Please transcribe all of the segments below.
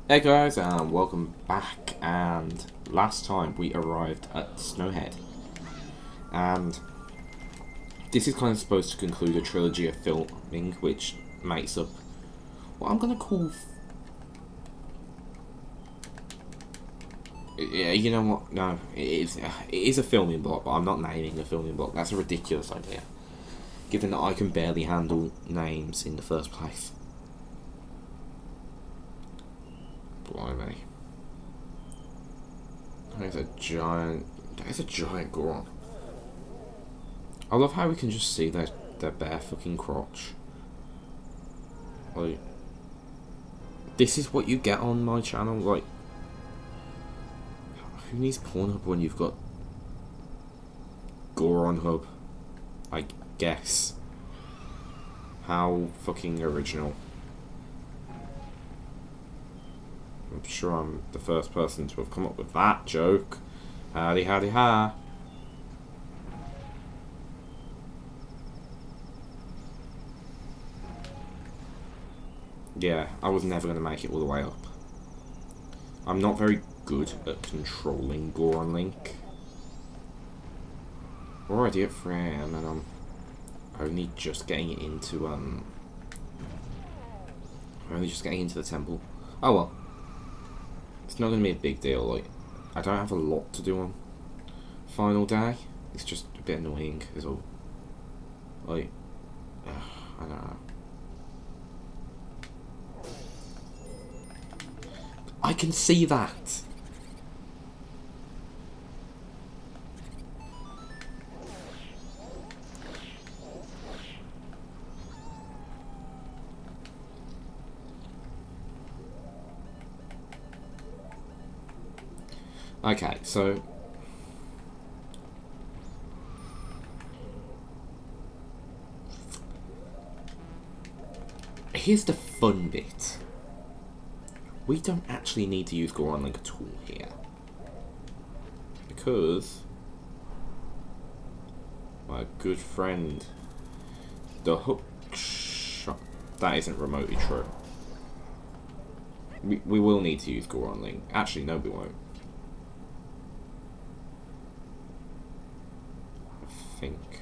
Hey guys, and welcome back. And last time we arrived at Snowhead, and this is kind of supposed to conclude a trilogy of filming, which makes up what I'm gonna call. Yeah, you know what? No, it is a filming block, but I'm not naming a filming block. That's a ridiculous idea, given that I can barely handle names in the first place. Blimey. There's a giant. There's a giant Goron. I love how we can just see their bare fucking crotch. Like, this is what you get on my channel. Like, who needs Pornhub when you've got Goron Hub? I guess. How fucking original. I'm sure I'm the first person to have come up with that joke. Howdy, howdy, ha. Yeah, I was never going to make it all the way up. I'm not very good at controlling Goron Link. We're already at 3 AM and I'm only just getting into, only just getting into the temple. Oh well. It's not going to be a big deal, like, I don't have a lot to do on final day. It's just a bit annoying, is all. Like, I don't know. I can see that! Okay, so here's the fun bit. We don't actually need to use Goron Link at all here. Because my good friend, the hook shot, that isn't remotely true. We will need to use Goron Link. Actually, no, we won't. I think.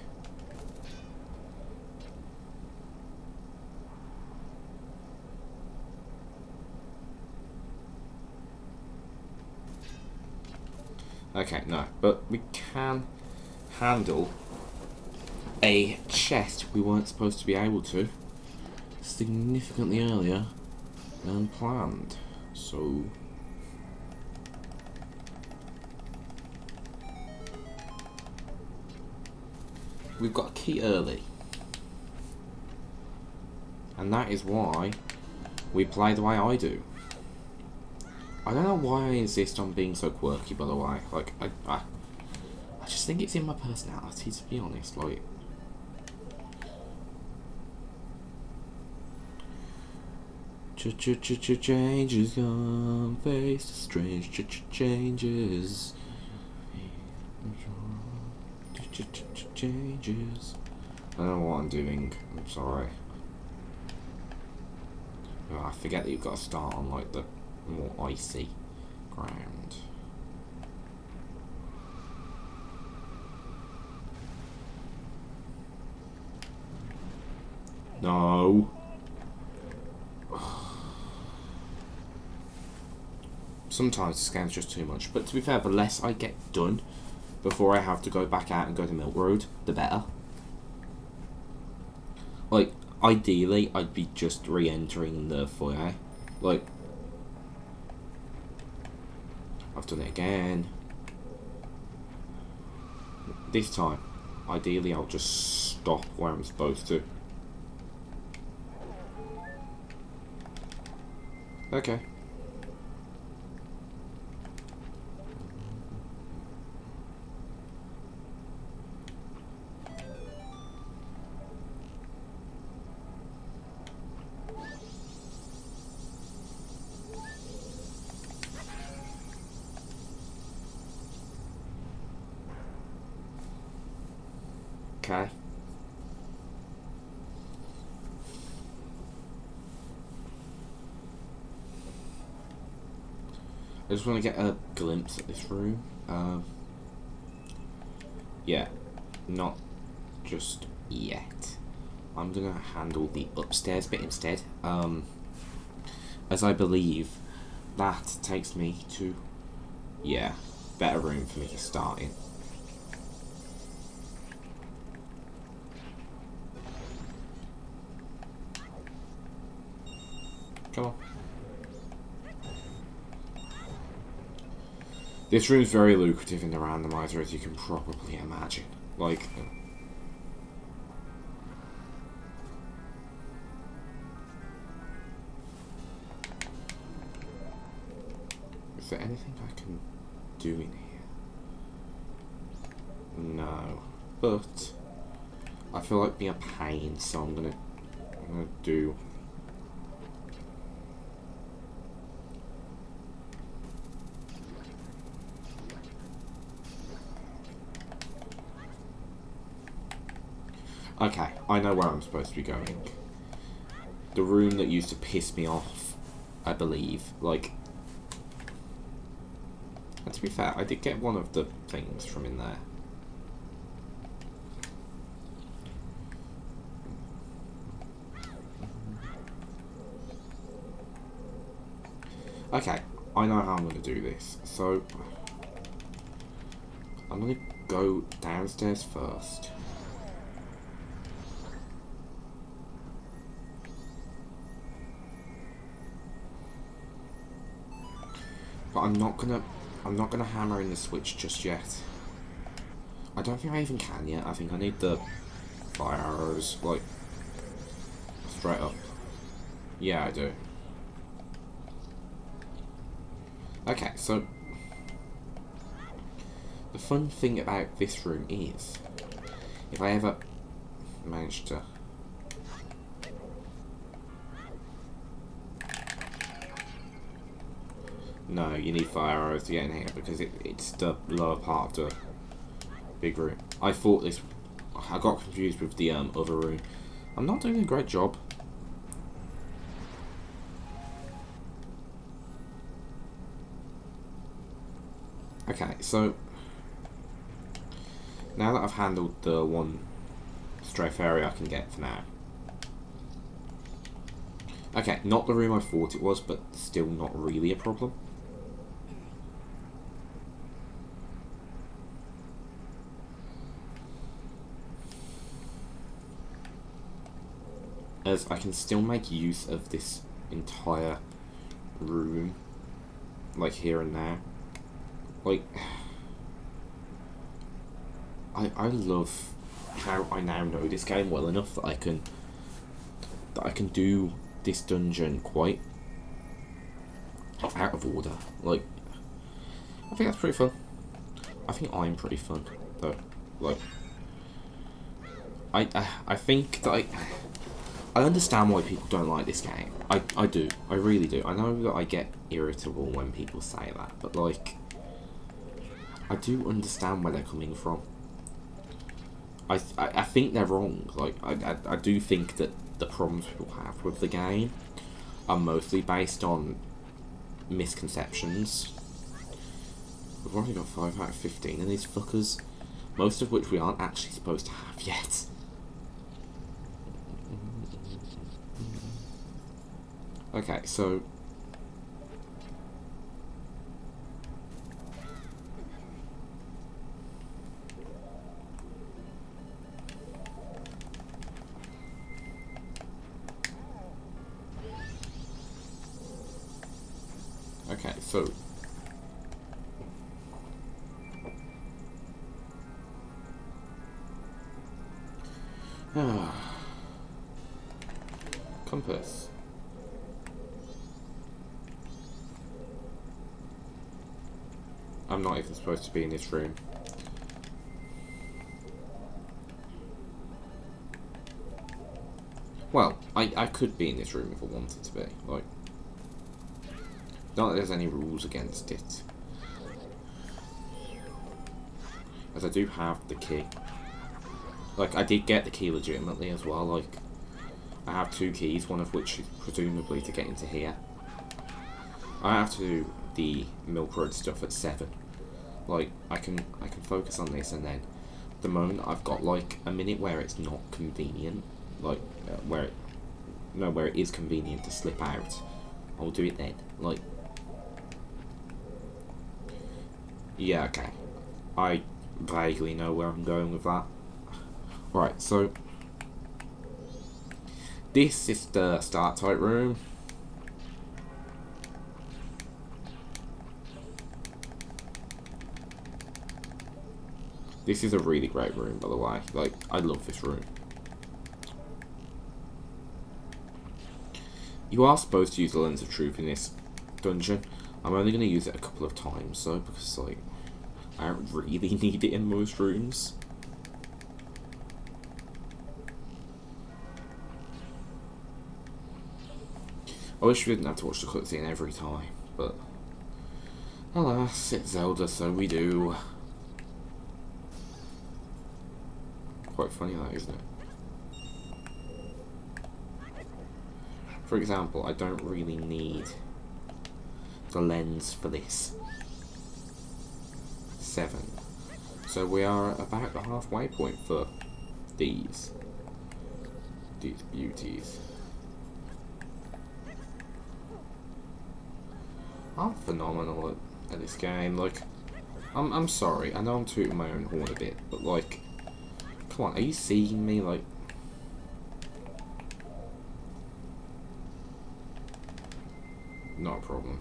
Okay, no, but we can handle a chest we weren't supposed to be able to significantly earlier than planned. So we've got a key early, and that is why we play the way I do. I don't know why I insist on being so quirky, by the way. Like, I just think it's in my personality, to be honest. Like, changes come, face to strange changes. Changes. I don't know what I'm doing. I'm sorry. Oh, I forget that you've got to start on like the more icy ground. No. Sometimes this game's just too much, but to be fair, the less I get done before I have to go back out and go to Milk Road, the better. Like, ideally, I'd be just re-entering the foyer. Like, I've done it again. This time, ideally, I'll just stop where I'm supposed to. Okay. Okay. I just want to get a glimpse at this room. Yeah, not just yet. I'm gonna handle the upstairs bit instead. As I believe that takes me to, yeah, better room for me to start in. Come on. This room's very lucrative in the randomizer, as you can probably imagine. Like, is there anything I can do in here? No. But I feel like being a pain, so I'm gonna do. Okay, I know where I'm supposed to be going. The room that used to piss me off, I believe. Like, and to be fair, I did get one of the things from in there. Okay, I know how I'm going to do this. So, I'm going to go downstairs first. But I'm not gonna hammer in the switch just yet. I don't think I even can yet. I think I need the fire arrows, like, straight up. Yeah, I do. Okay, so the fun thing about this room is, if I ever manage to no, you need fire arrows to get in here because it's the lower part of the big room. I thought this. I got confused with the other room. I'm not doing a great job. Okay, so now that I've handled the one strafe area I can get for now. Okay, not the room I thought it was, but still not really a problem. As I can still make use of this entire room, like here and now. Like, I love how I now know this game well enough that I can do this dungeon quite out of order. Like, I think that's pretty fun. I think I'm pretty fun though. Like, I think that I understand why people don't like this game. I do. I really do. I know that I get irritable when people say that, but like, I do understand where they're coming from. I think they're wrong. Like, I do think that the problems people have with the game are mostly based on misconceptions. We've already got 5 out of 15 of these fuckers, most of which we aren't actually supposed to have yet. Okay, so compass. I'm not even supposed to be in this room. Well, I could be in this room if I wanted to be. Like, not that there's any rules against it. As I do have the key. Like, I did get the key legitimately as well. Like, I have 2 keys, one of which is presumably to get into here. I have to the Milk Road stuff at 7. Like, I can focus on this, and then the moment I've got like a minute where it's not convenient, like where it is convenient to slip out, I'll do it then. Like, yeah, okay. I vaguely know where I'm going with that. Right, so this is the start type room. This is a really great room, by the way. Like, I love this room. You are supposed to use the Lens of Truth in this dungeon. I'm only going to use it a couple of times, though, because, like, I don't really need it in most rooms. I wish we didn't have to watch the cutscene every time, but alas, it's Zelda, so we do. Quite funny that, isn't it? For example, I don't really need the lens for this. 7. So we are about the halfway point for these beauties. I'm phenomenal at this game. Like, I'm sorry, I know I'm tooting my own horn a bit, but like, come on, are you seeing me? Like, not a problem.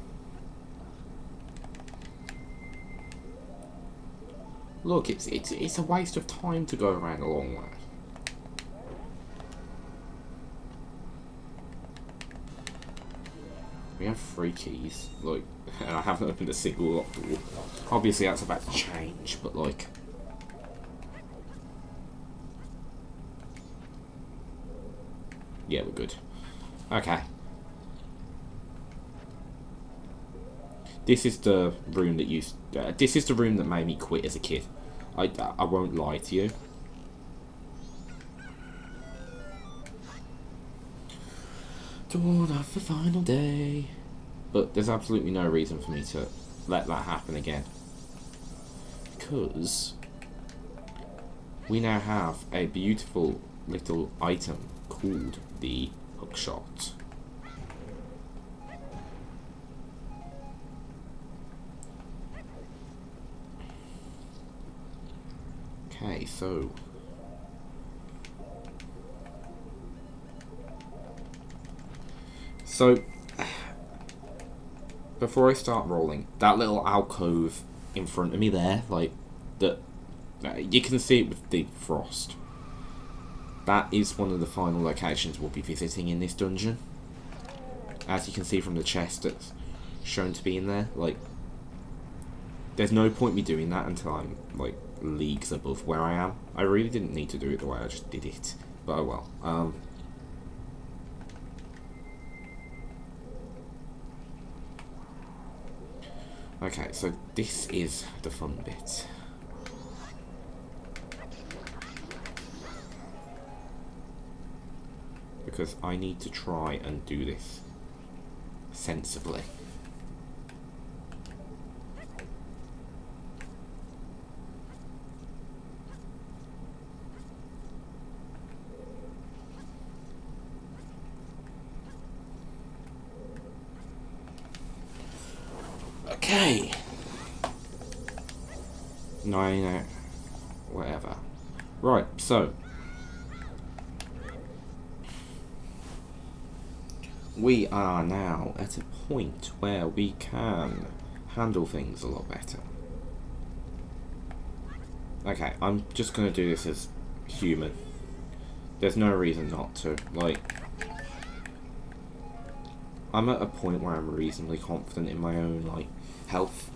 Look, it's a waste of time to go around a long way. We have 3 keys, like, and I haven't opened a single locked door. Obviously that's about to change, but like, yeah, we're good. Okay. This is the room that used. This is the room that made me quit as a kid. I won't lie to you. Dawn of the final day. But there's absolutely no reason for me to let that happen again. Because we now have a beautiful little item called the hookshot. Okay, so before I start rolling, that little alcove in front of me there, like, that you can see it with the frost. That is one of the final locations we'll be visiting in this dungeon. As you can see from the chest that's shown to be in there, like, there's no point me doing that until I'm, like, leagues above where I am. I really didn't need to do it the way I just did it, but oh well. Okay, so this is the fun bit. Because I need to try and do this sensibly. Okay. No, whatever. Right, so we are now at a point where we can handle things a lot better. Okay, I'm just going to do this as human. There's no reason not to. Like, I'm at a point where I'm reasonably confident in my own, like, health.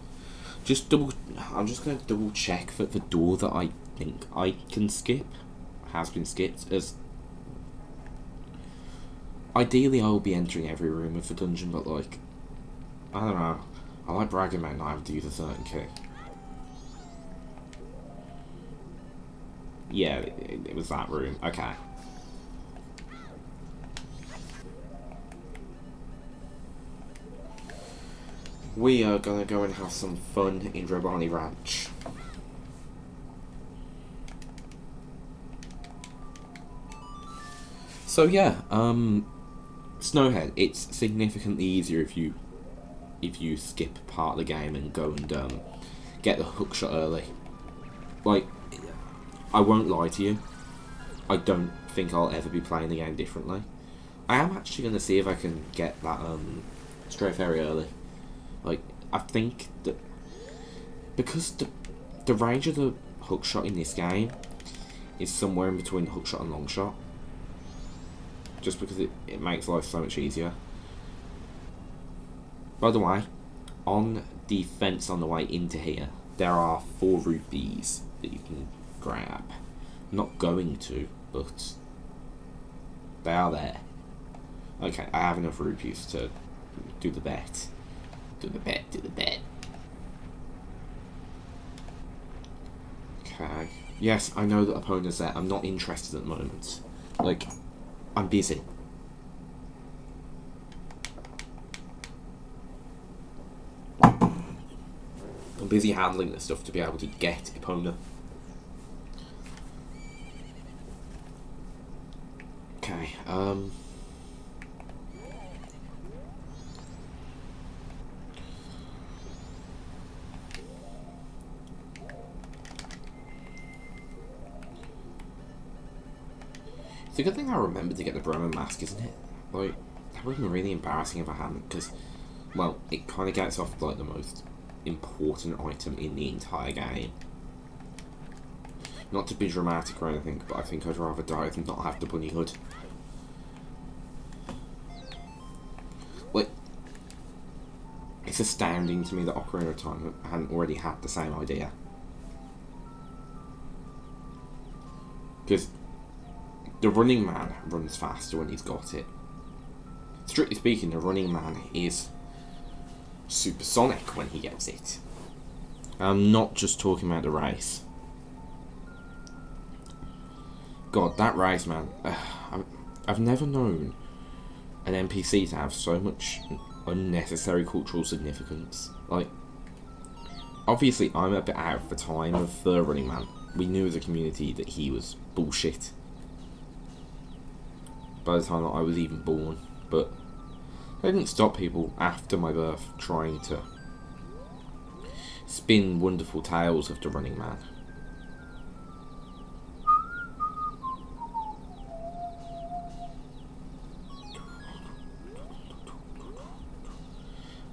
I'm just going to double check that the door that I think I can skip has been skipped, as ideally I will be entering every room of the dungeon, but like, I don't know, I like bragging about not having to use a certain key. Yeah, it was that room. Okay. we are gonna go and have some fun in Robani Ranch. So yeah, Snowhead, it's significantly easier if you skip part of the game and go and get the hookshot early. Like, I won't lie to you, I don't think I'll ever be playing the game differently. I am actually going to see if I can get that Stray Fairy early. Like, I think that because the range of the hookshot in this game is somewhere in between hookshot and longshot, just because it makes life so much easier. By the way, on the fence on the way into here, there are 4 rupees that you can grab. I'm not going to, but they are there. Okay, I have enough rupees to do the bet. Do the bet. Okay. Yes, I know that opponent's there. I'm not interested at the moment. Like, I'm busy. I'm busy handling this stuff to be able to get Epona. Okay, it's a good thing I remembered to get the Bremen mask, isn't it? Like, that would have been really embarrassing if I hadn't, because, well, it kind of gets off, like, the most important item in the entire game. Not to be dramatic or anything, but I think I'd rather die than not have the bunny hood. Like, it's astounding to me that Ocarina of Time hadn't already had the same idea. Because the Running Man runs faster when he's got it. Strictly speaking, the Running Man is supersonic when he gets it. I'm not just talking about the race. God, that race, man. I've never known an NPC to have so much unnecessary cultural significance. Like, obviously I'm a bit out of the time of the Running Man. We knew as a community that he was bullshit by the time that I was even born, but I didn't stop people after my birth trying to spin wonderful tales of the Running Man.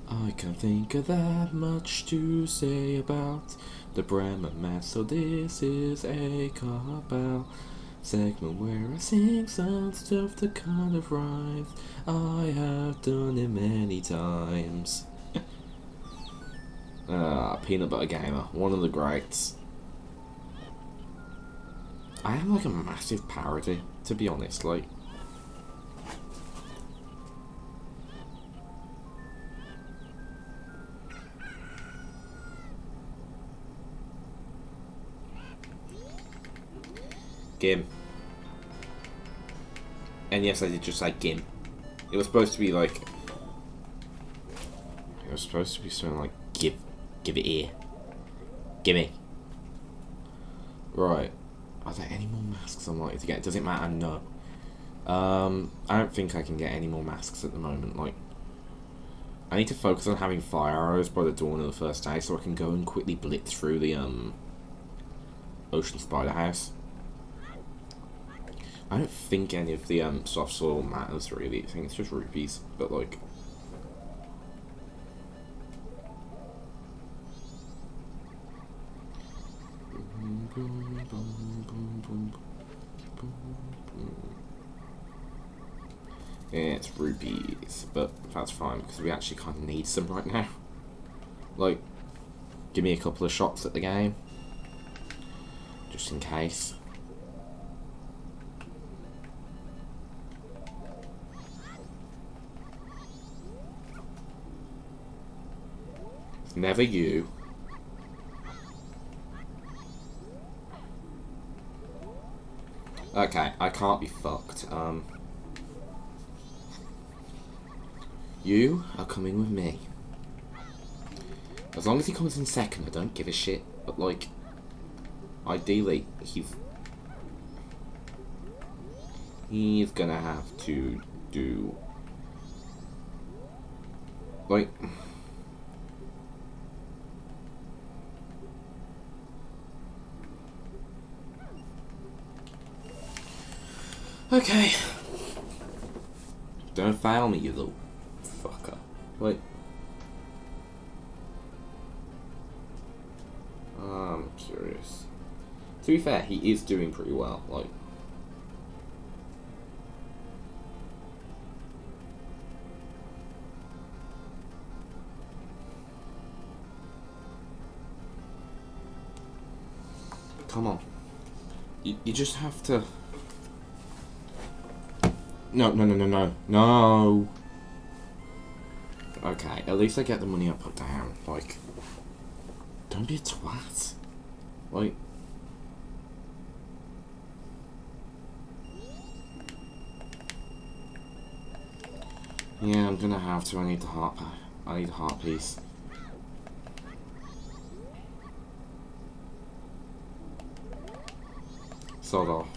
I can't think of that much to say about the Bremen Man, so this is a cop-out segment where I sing some stuff that kind of rhymes. I have done it many times. Peanut Butter Gamer, one of the greats. I am like a massive parody, to be honest, like. Gim. And yes, I did just say Gim. It was supposed to be like... It was supposed to be something like give it here. Gimme. Right. Are there any more masks I'm likely to get? Does it matter? No. I don't think I can get any more masks at the moment. Like, I need to focus on having fire arrows by the dawn of the first day so I can go and quickly blitz through the Ocean Spider House. I don't think any of the soft soil matters really. I think it's just rupees, but like. It's rupees, but that's fine because we actually kind of need some right now. Like, give me a couple of shots at the game, just in case. It's never you. Okay, I can't be fucked. You are coming with me. As long as he comes in second, I don't give a shit. But, like, ideally, he's gonna have to do, like, okay. Don't fail me, you little fucker. Like, I'm curious. To be fair, he is doing pretty well. Like, come on. You just have to. No. No. Okay, at least I get the money I put down. Like, don't be a twat. Like, yeah, I'm gonna have to. I need the heart. I need a heart piece. Sold off.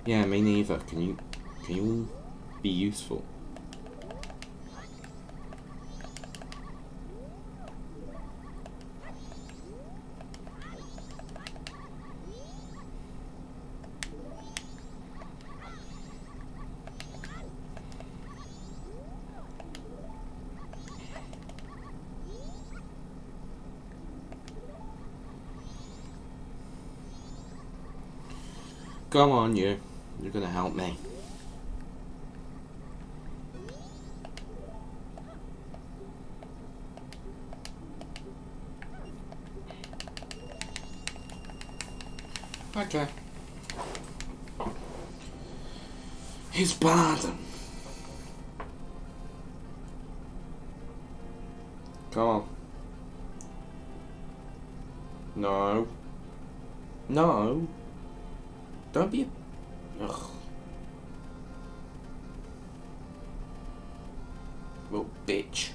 Yeah, me neither. Can you be useful? Come on, you. You're gonna help me. Okay. His pardon. Come on. No. No. Don't be a... Ugh. Little bitch.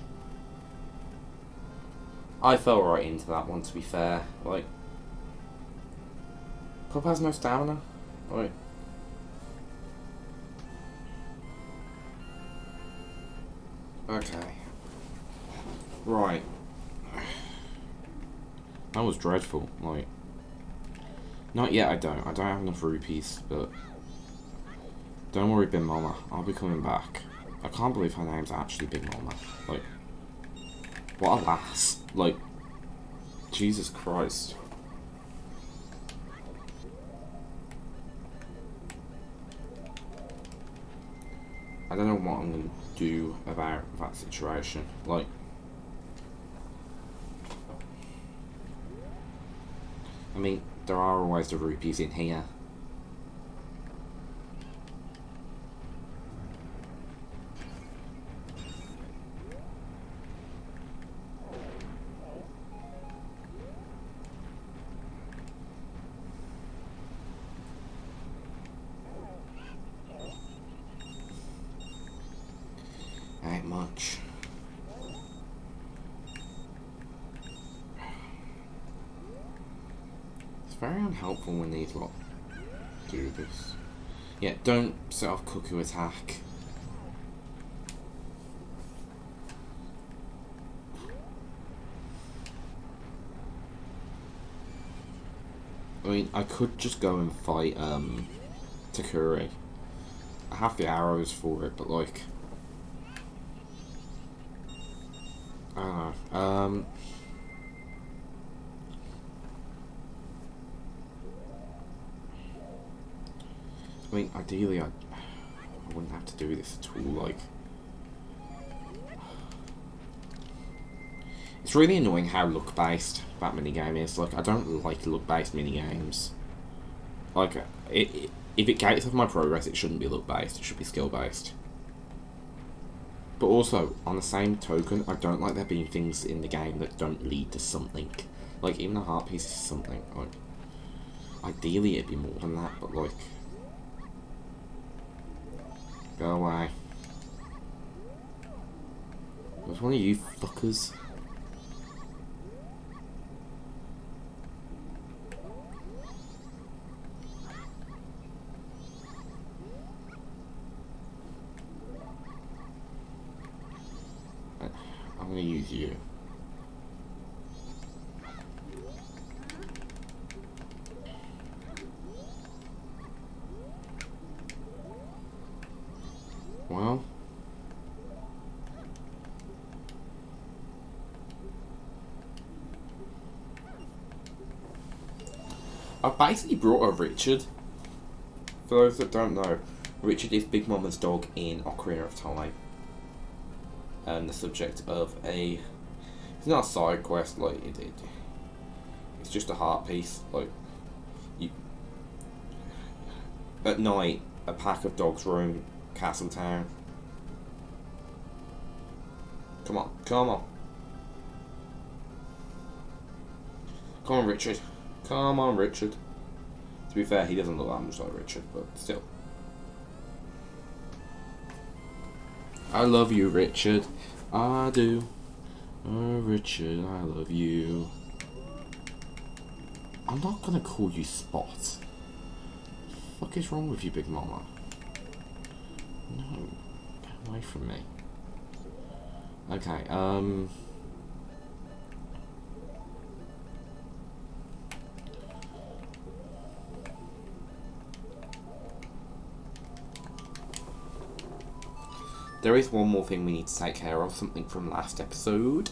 I fell right into that one, to be fair. Like, Pup has no stamina. Like, okay. Right. That was dreadful. Like, not yet. I don't have enough rupees, but don't worry, Big Mama. I'll be coming back. I can't believe her name's actually Big Mama. Like, what a lass. Like, Jesus Christ. I don't know what I'm going to do about that situation. Like, I mean, there are always the rupees in here. Ain't much. It's very unhelpful when these lot do this. Yeah, don't set off cuckoo attack. I mean, I could just go and fight Takuri. I have the arrows for it, but like, I don't know. I mean, ideally, I wouldn't have to do this at all. Like, it's really annoying how luck-based that minigame is. Like, I don't like luck-based minigames. Like, if it gates off my progress, it shouldn't be luck-based. It should be skill-based. But also, on the same token, I don't like there being things in the game that don't lead to something. Like, even a heart piece is something. Like, ideally it'd be more than that, but like... Go away. There's one of you fuckers. I'm gonna use you. Well, I've basically brought a Richard. For those that don't know, Richard is Big Mama's dog in Ocarina of Time. And the subject of a... It's not a side quest, like, it's just a heart piece. Like, you... At night, a pack of dogs roam Castletown. Come on, come on. Come on, Richard. Come on, Richard. To be fair, he doesn't look that much like Richard, but still. I love you, Richard. I do. Oh, Richard, I love you. I'm not gonna call you Spot. What the fuck is wrong with you, Big Mama? No. Get away from me. Okay, there is one more thing we need to take care of, something from last episode.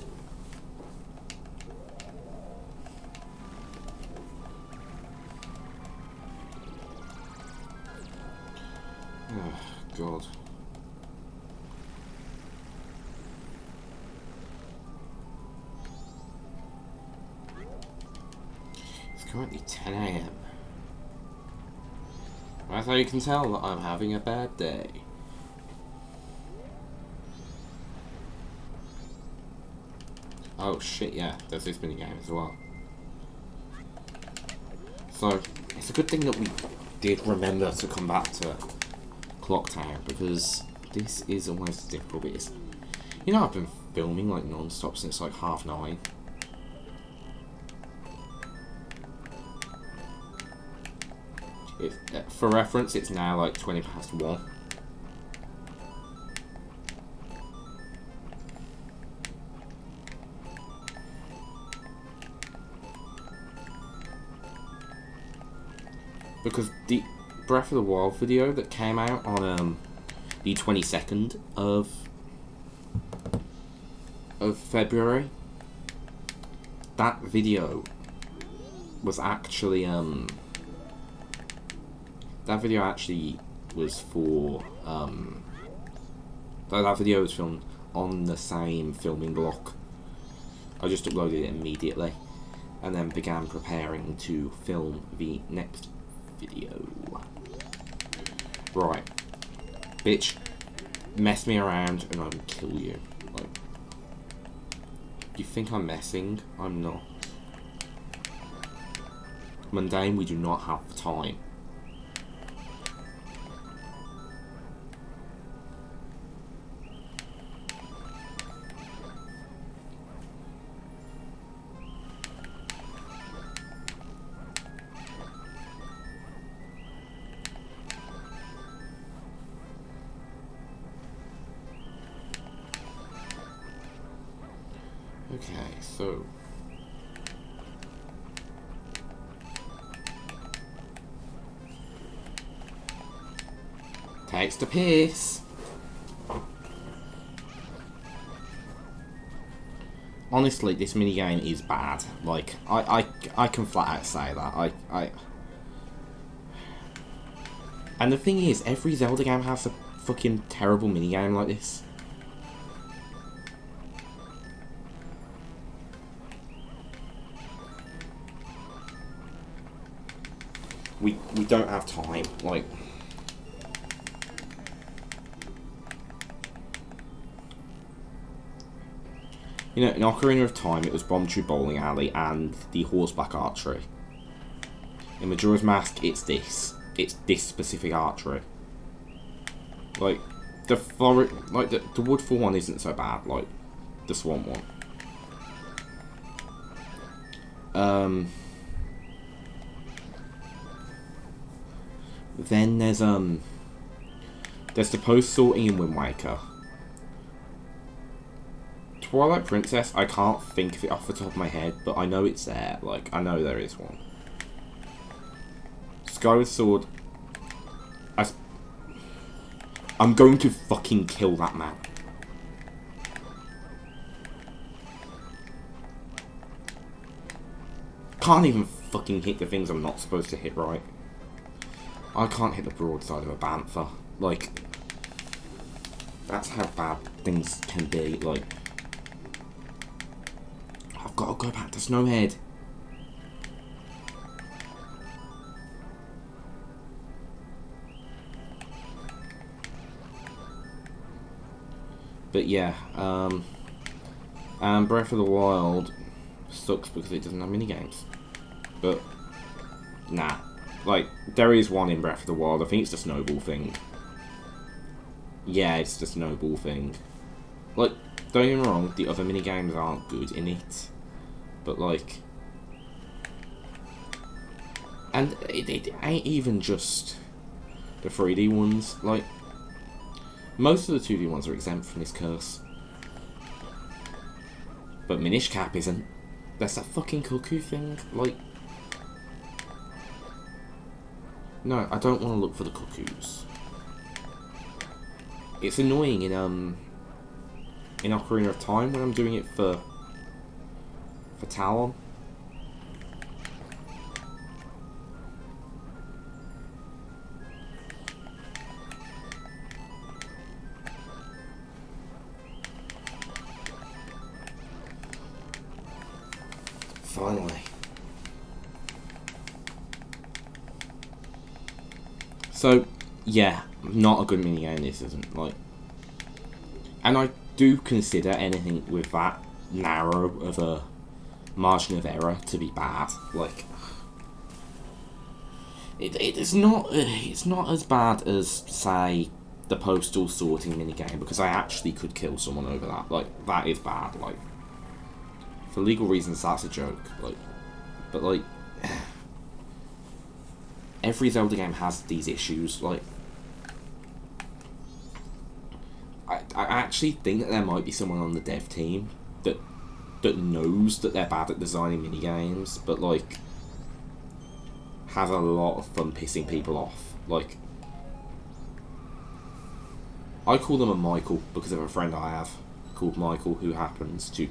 Oh, God. It's currently 10 AM. That's how you can tell that I'm having a bad day. Oh shit, yeah, there's this minigame as well. So, it's a good thing that we did remember to come back to Clock Tower, because this is almost as difficult as... You know, I've been filming like non-stop since like 9:30. For reference, it's now like 1:20. Because the Breath of the Wild video that came out on the 22nd of February, that video was actually that video actually was for that video was filmed on the same filming block. I just uploaded it immediately and then began preparing to film the next video. Right, bitch, mess me around and I'll kill you. Like, you think I'm messing? I'm not. Mundane, we do not have time. Okay, so takes the piss. Honestly, this minigame is bad. Like, I can flat out say that. And the thing is, every Zelda game has a fucking terrible minigame like this. We don't have time, like... You know, in Ocarina of Time, it was Bomb Tree Bowling Alley and the Horseback Archery. In Majora's Mask, it's this. It's this specific archery. Like, the Woodfall one isn't so bad, like, the Swan one. Then there's the post sorting in Wind Waker. Twilight Princess, I can't think of it off the top of my head, but I know it's there. Like, I know there is one. Skyward Sword. I'm going to fucking kill that man. Can't even fucking hit the things I'm not supposed to hit right. I can't hit the broadside of a bantha. Like, that's how bad things can be. Like, I've got to go back to Snowhead. But yeah, and Breath of the Wild sucks because it doesn't have minigames. But, nah. Like, there is one in Breath of the Wild. I think it's the snowball thing. Yeah, it's the snowball thing. Like, don't get me wrong, the other minigames aren't good in it. But, like... And it ain't even just the 3D ones. Like, most of the 2D ones are exempt from this curse. But Minish Cap isn't. That's that fucking cuckoo thing. Like... No, I don't want to look for the cuckoos. It's annoying in Ocarina of Time when I'm doing it for Talon. Finally. So, yeah, not a good minigame this isn't, like... And I do consider anything with that narrow of a margin of error to be bad. Like... It's not as bad as, say, the postal sorting minigame, because I actually could kill someone over that. Like, that is bad, like... For legal reasons, that's a joke, like... But, like... Every Zelda game has these issues, like... I actually think that there might be someone on the dev team that knows that they're bad at designing minigames, but, like... has a lot of fun pissing people off. Like... I call them a Michael because of a friend I have called Michael who happens to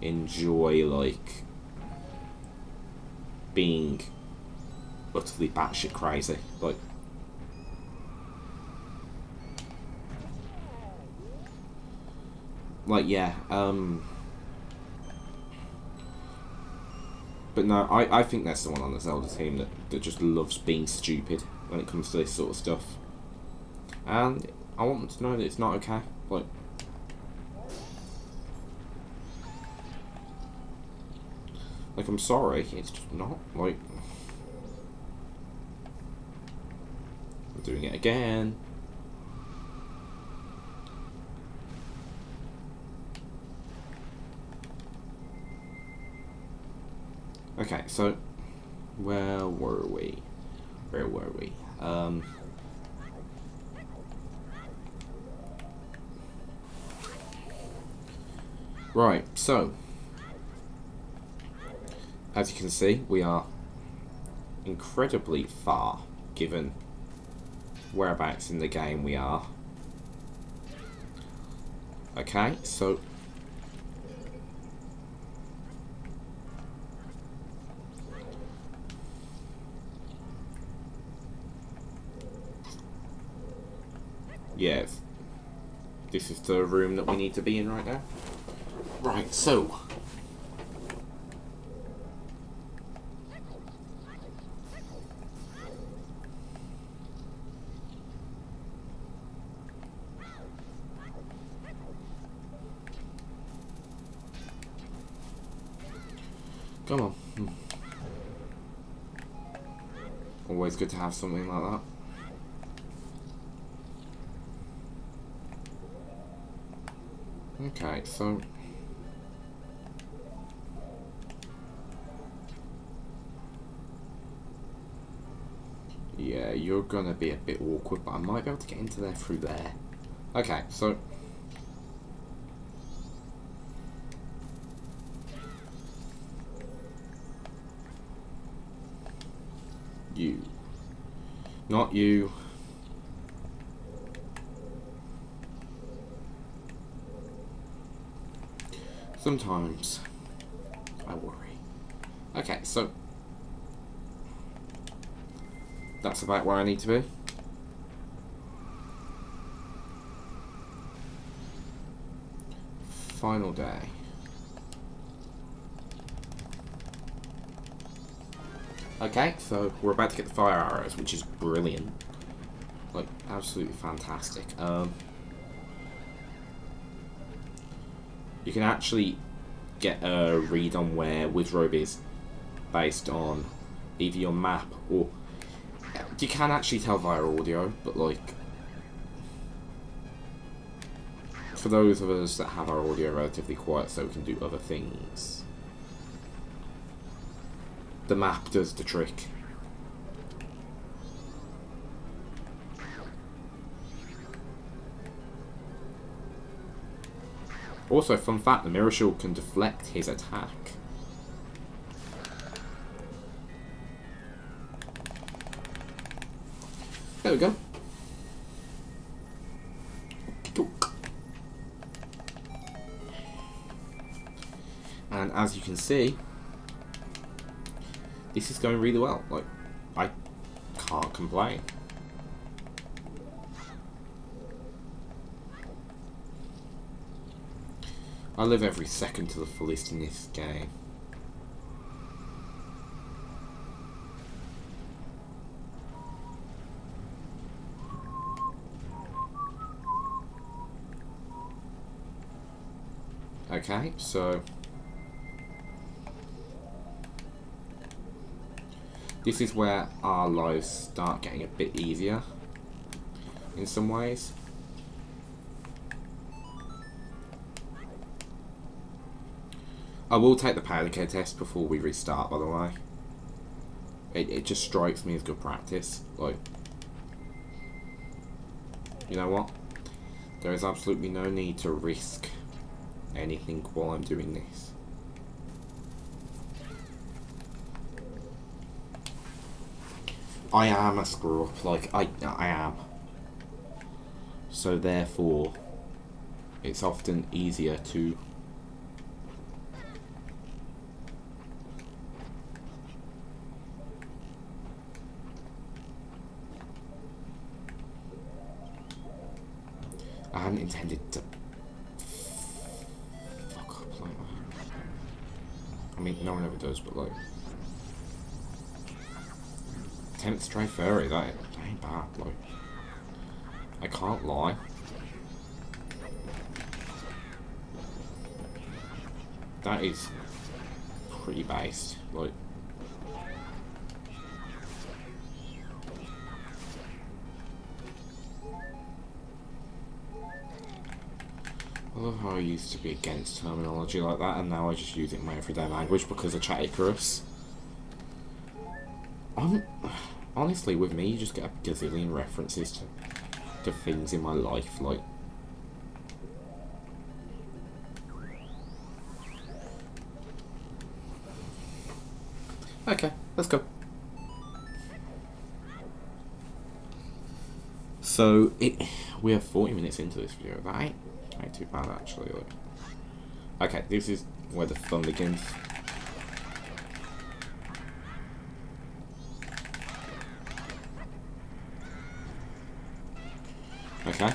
enjoy, like... being utterly batshit crazy. Like, yeah, but no, I think there's someone on the Zelda team that just loves being stupid when it comes to this sort of stuff. And I want them to know that it's not okay. Like, I'm sorry, it's just not, like... I'm doing it again. Okay, so... Where were we? Right, so... As you can see, we are incredibly far, given whereabouts in the game we are. Okay, so... Yes. This is the room that we need to be in right now. Right, so... Come on. Always good to have something like that. Okay, so... yeah, you're gonna be a bit awkward, but I might be able to get into there through there. Okay, so... you. Not you. Sometimes I worry. Okay, so that's about where I need to be. Final day. Okay, so we're about to get the fire arrows, which is brilliant. Like, absolutely fantastic. You can actually get a read on where Wizrobe is based on either your map or... you can actually tell via audio, but like... for those of us that have our audio relatively quiet so we can do other things, the map does the trick. Also, fun fact, the Mirror Shield can deflect his attack. There we go. And as you can see, this is going really well. Like, I can't complain. I live every second to the fullest in this game. Okay, so this is where our lives start getting a bit easier in some ways. I will take the powder keg test before we restart, by the way. It just strikes me as good practice. Like, you know what? There is absolutely no need to risk anything while I'm doing this. I am a screw up, like, I am. So therefore, it's often easier to I hadn't intended to fuck up like that. I mean, no one ever does, but like 10th Stray Fairy, that ain't bad, like, I can't lie. That is pretty based, like. I love how I used to be against terminology like that, and now I just use it in my everyday language because I chat Icarus. Honestly, with me, you just get a gazillion references to things in my life, like. Okay, let's go. So, we are 40 minutes into this video. That ain't too bad, actually. Like. Okay, this is where the fun begins. Okay.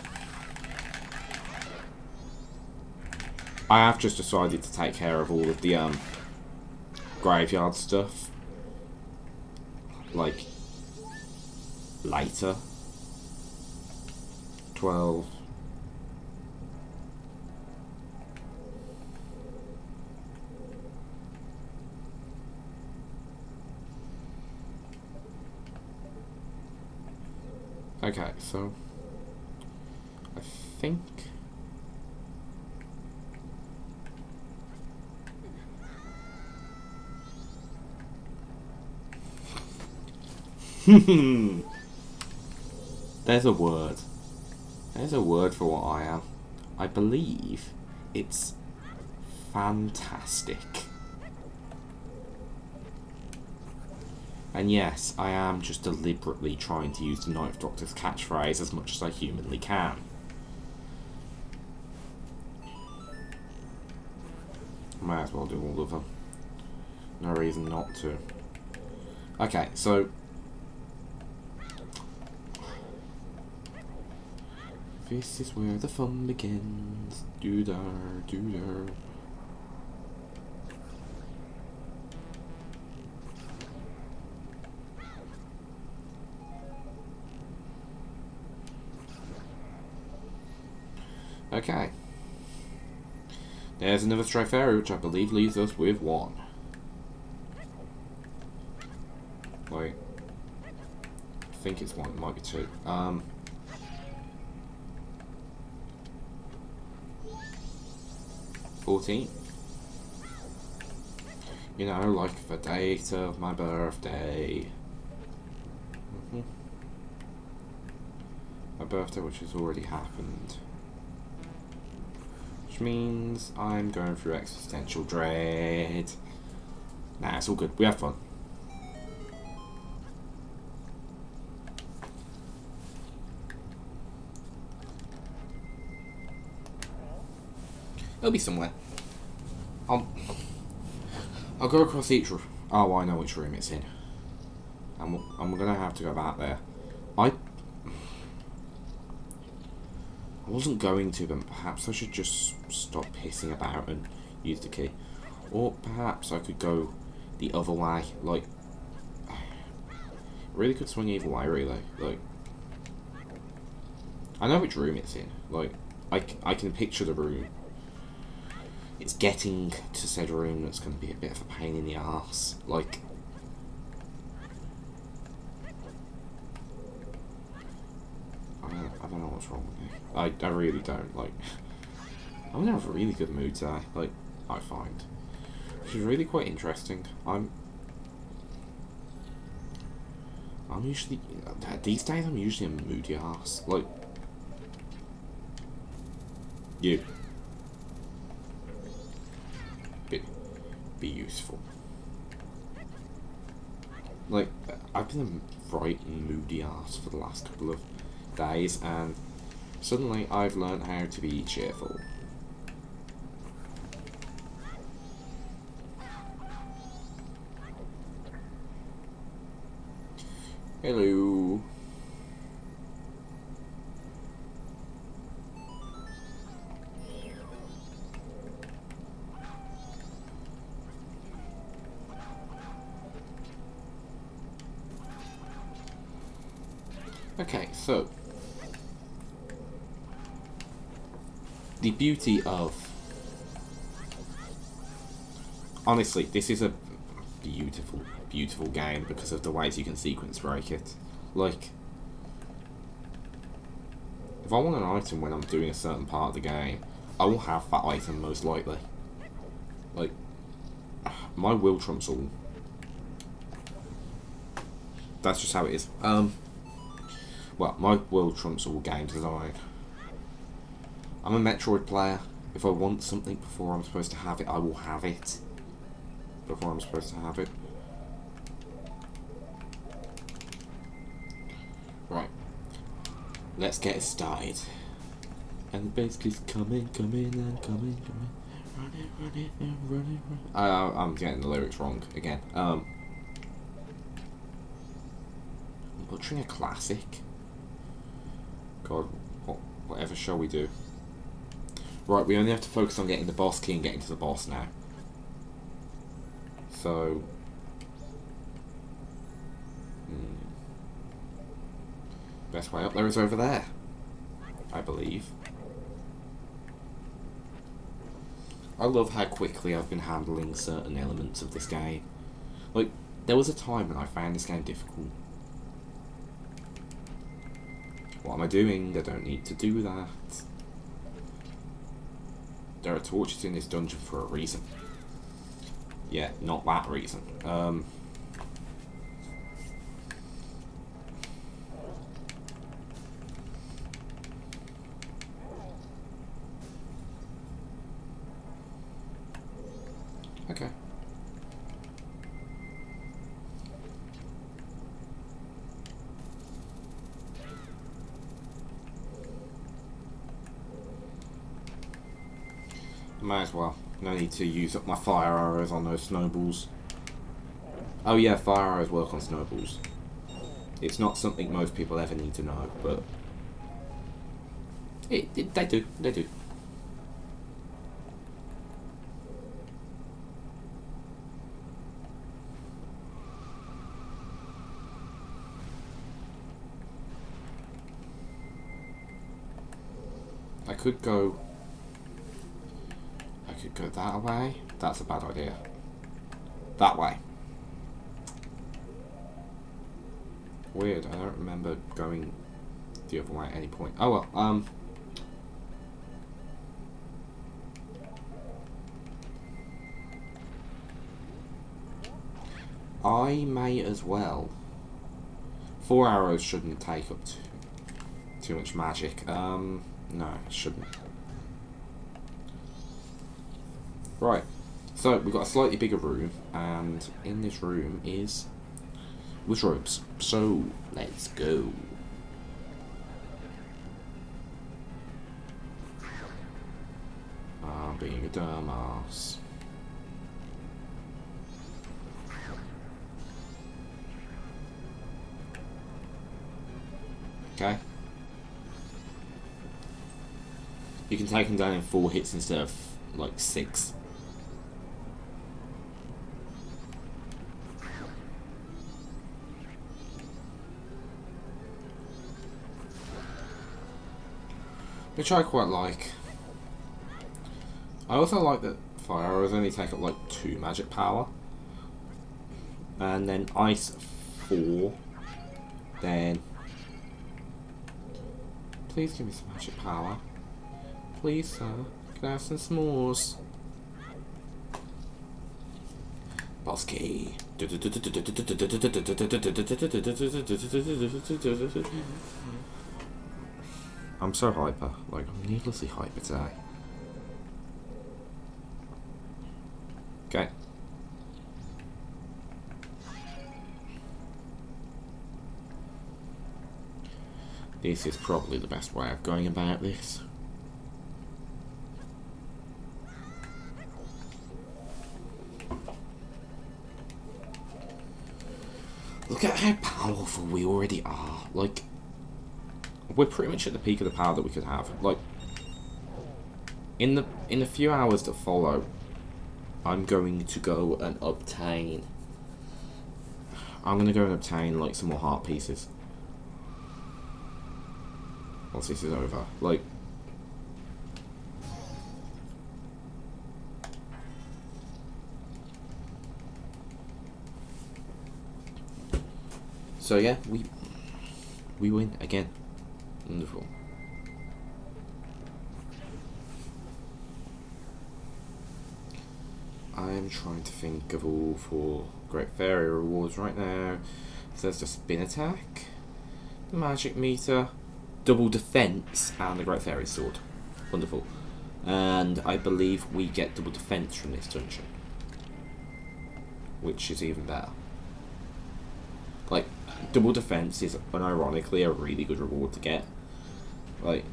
I have just decided to take care of all of the graveyard stuff, like, later. 12. Okay, so I think there's a word. There's a word for what I am. I believe it's fantastic. And yes, I am just deliberately trying to use the Ninth Doctor's catchphrase as much as I humanly can. Might as well do all of them. No reason not to. Okay, so this is where the fun begins. Doo-dar, doo-dar. Okay. There's another Stryfairy, which I believe leaves us with 1. Wait. I think it's 1, it might be 2. 14. You know, like the date of my birthday. My birthday, which has already happened. Which means I'm going through existential dread. Nah, it's all good. We have fun. It'll be somewhere. I'll go across each room. Oh, I know which room it's in. And I'm gonna have to go back there. I wasn't going to, but perhaps I should just stop pissing about and use the key. Or perhaps I could go the other way. Like, really could swing either way, really. Like, I know which room it's in. Like, I can picture the room. It's getting to said room that's going to be a bit of a pain in the arse. Like, I don't know what's wrong with me. I really don't. Like, I'm in a really good mood today. Like, I find, which is really quite interesting. I'm usually these days I'm usually a moody arse. Like, you. Be useful. Like, I've been a bright and moody ass for the last couple of days, and suddenly I've learned how to be cheerful. Hello. Okay, so the beauty of, honestly, this is a beautiful, beautiful game because of the ways you can sequence break it. Like, if I want an item when I'm doing a certain part of the game, I will have that item most likely. Like, my will trumps all. That's just how it is. Well, my will trumps all game design. I'm a Metroid player. If I want something before I'm supposed to have it, I will have it before I'm supposed to have it. Right. Let's get it started. And the bass keeps coming, coming, and coming, coming. Running, and running. I'm getting the lyrics wrong again. I'm butchering a classic. God, whatever shall we do? Right, we only have to focus on getting the boss key and getting to the boss now. So, best way up there is over there, I believe. I love how quickly I've been handling certain elements of this game. Like, there was a time when I found this game difficult. What am I doing? I don't need to do that. There are torches in this dungeon for a reason. Yeah, not that reason. Okay. Might as well. No need to use up my fire arrows on those snowballs. Oh yeah, fire arrows work on snowballs. It's not something most people ever need to know, but they do. They do. I could go that way. That's a bad idea. That way. Weird, I don't remember going the other way at any point. Oh well, I may as well. 4 arrows shouldn't take up too much magic. No, it shouldn't. Right, so we've got a slightly bigger room, and in this room is wardrobes. So let's go. I'm being a dumbass. Okay. You can take them down in 4 hits instead of like 6. Which I quite like. I also like that fire arrows only take up like 2 magic power. And then ice 4. Then please give me some magic power. Please, sir. Can I have some s'mores? Boss key. I'm so hyper. Like, I'm needlessly hyper today. Okay. This is probably the best way of going about this. Look at how powerful we already are. Like, we're pretty much at the peak of the power that we could have. Like, in the few hours that follow, I'm going to go and obtain. I'm gonna go and obtain like some more heart pieces. Once this is over, like. So yeah, we win again. Wonderful. I am trying to think of all 4 Great Fairy rewards right now. So there's the spin attack, the magic meter, double defense, and the Great Fairy sword. Wonderful. And I believe we get double defense from this dungeon, which is even better. Like, double defense is unironically a really good reward to get. Like,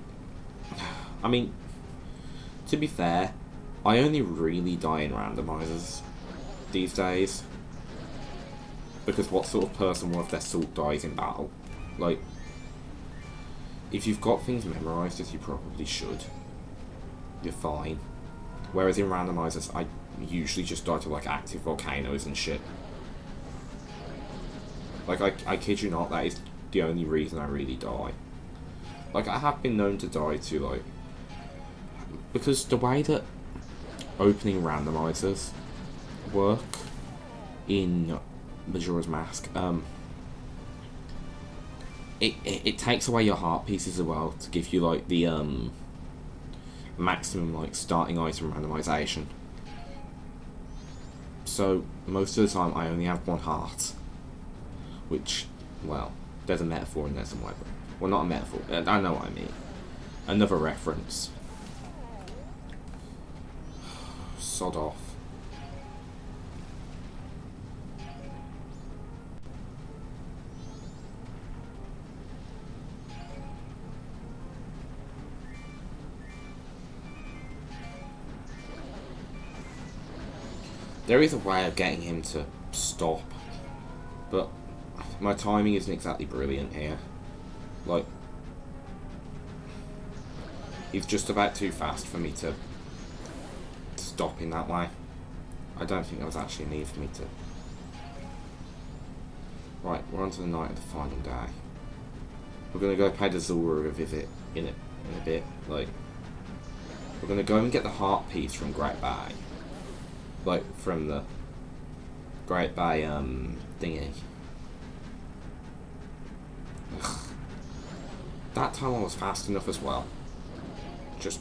I mean, to be fair, I only really die in randomizers these days. Because what sort of person worth their salt dies in battle? Like, if you've got things memorized, as you probably should, you're fine. Whereas in randomizers, I usually just die to like active volcanoes and shit. Like, I kid you not, that is the only reason I really die. Like, I have been known to die to, like... Because the way that opening randomizers work in Majora's Mask, it takes away your heart pieces as well to give you like the maximum like starting item randomization. So most of the time I only have one heart, which, well, there's a metaphor in there somewhere, but, well, not a metaphor, I know what I mean. Another reference. Sod off. There is a way of getting him to stop, but my timing isn't exactly brilliant here. Like, he's just about too fast for me to stop in that way. I don't think there was actually a need for me to. Right, we're on to the night of the final day. We're gonna go pay the Zora a visit in a bit. Like, we're gonna go and get the heart piece from Great Bay. Like, from the Great Bay thingy. Ugh. That time I was fast enough as well. Just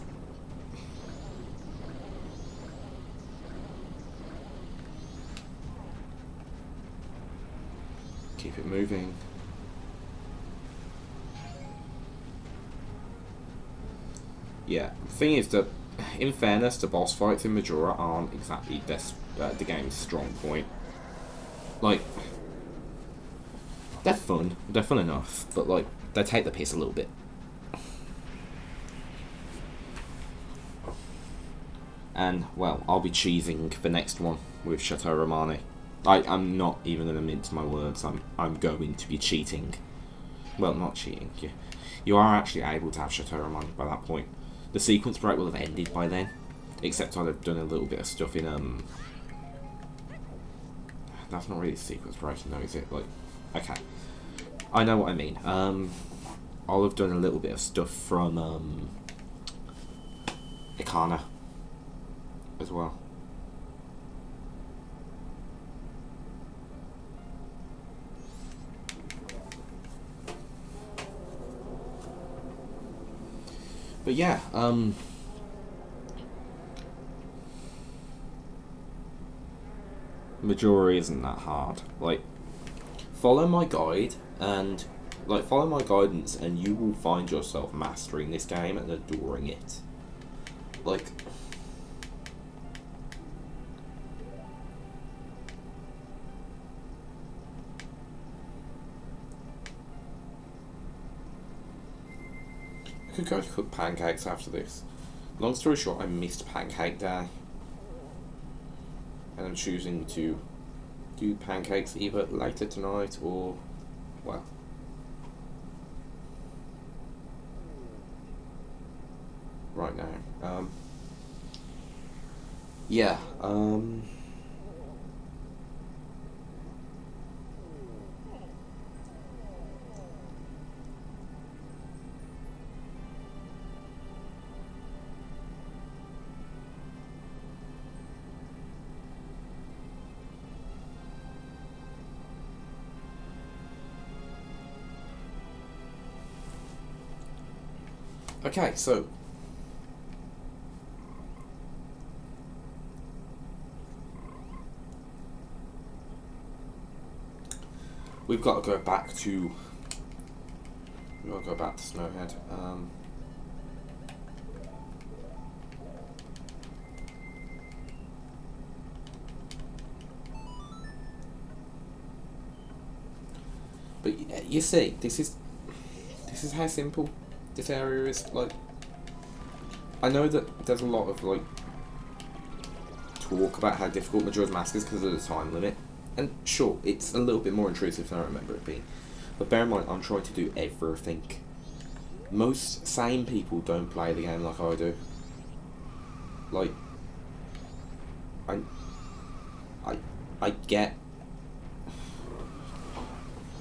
keep it moving. Yeah, the thing is that, in fairness, the boss fights in Majora aren't exactly the game's strong point. Like, they're fun enough, but like, they take the piss a little bit. And, well, I'll be cheesing the next one with Chateau Romani. I'm not even going to mince my words, I'm going to be cheating. Well, not cheating, you are actually able to have Chateau Romani by that point. The sequence break will have ended by then, except I'd have done a little bit of stuff in, that's not really a sequence break, no, is it? Like, okay. I know what I mean. I'll have done a little bit of stuff from, Ikana as well. But yeah, Majora isn't that hard. Like, follow my guide and, like, follow my guidance and you will find yourself mastering this game and adoring it. Like, I could go to cook pancakes after this. Long story short, I missed Pancake Day. And I'm choosing to do pancakes either later tonight or, well, right now. Yeah, okay, so we've got to go back to Snowhead. But you see, this is how simple this area is. Like, I know that there's a lot of like talk about how difficult Majora's Mask is because of the time limit, and sure, it's a little bit more intrusive than I remember it being. But bear in mind, I'm trying to do everything. Most sane people don't play the game like I do. Like, I get,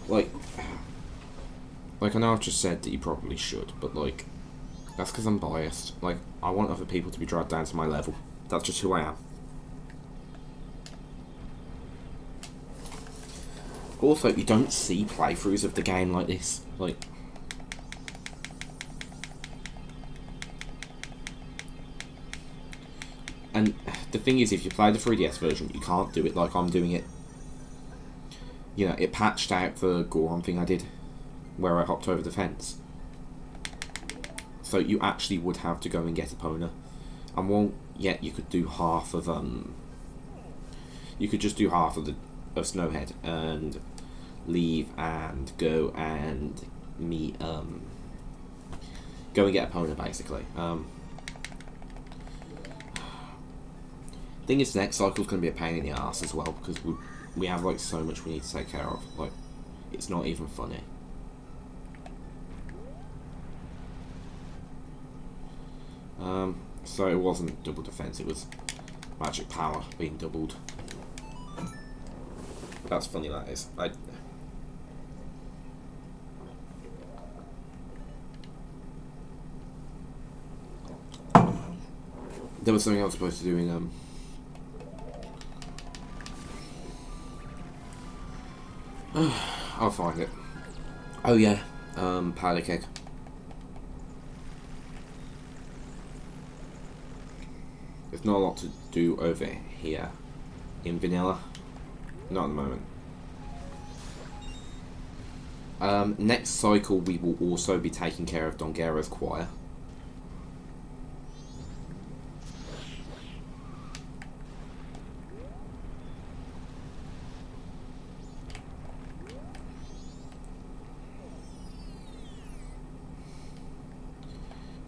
like I know I've just said that you probably should, but like, that's because I'm biased. Like, I want other people to be dragged down to my level. That's just who I am. Also, you don't see playthroughs of the game like this. Like, And the thing is, if you play the 3DS version, you can't do it like I'm doing it. You know, it patched out the Goron thing I did, where I hopped over the fence. So you actually would have to go and get Epona. And well, yeah, you could do half of you could just do half of Snowhead and leave and go and meet go and get Epona basically. Thing is, the next cycle's going to be a pain in the ass as well because we have like so much we need to take care of. Like, it's not even funny. So it wasn't double defense, it was magic power being doubled. That's funny, that is. There was something I was supposed to do in I'll find it. Oh yeah, powder keg. There's not a lot to do over here in vanilla. Not at the moment. Next cycle we will also be taking care of Dongero's choir.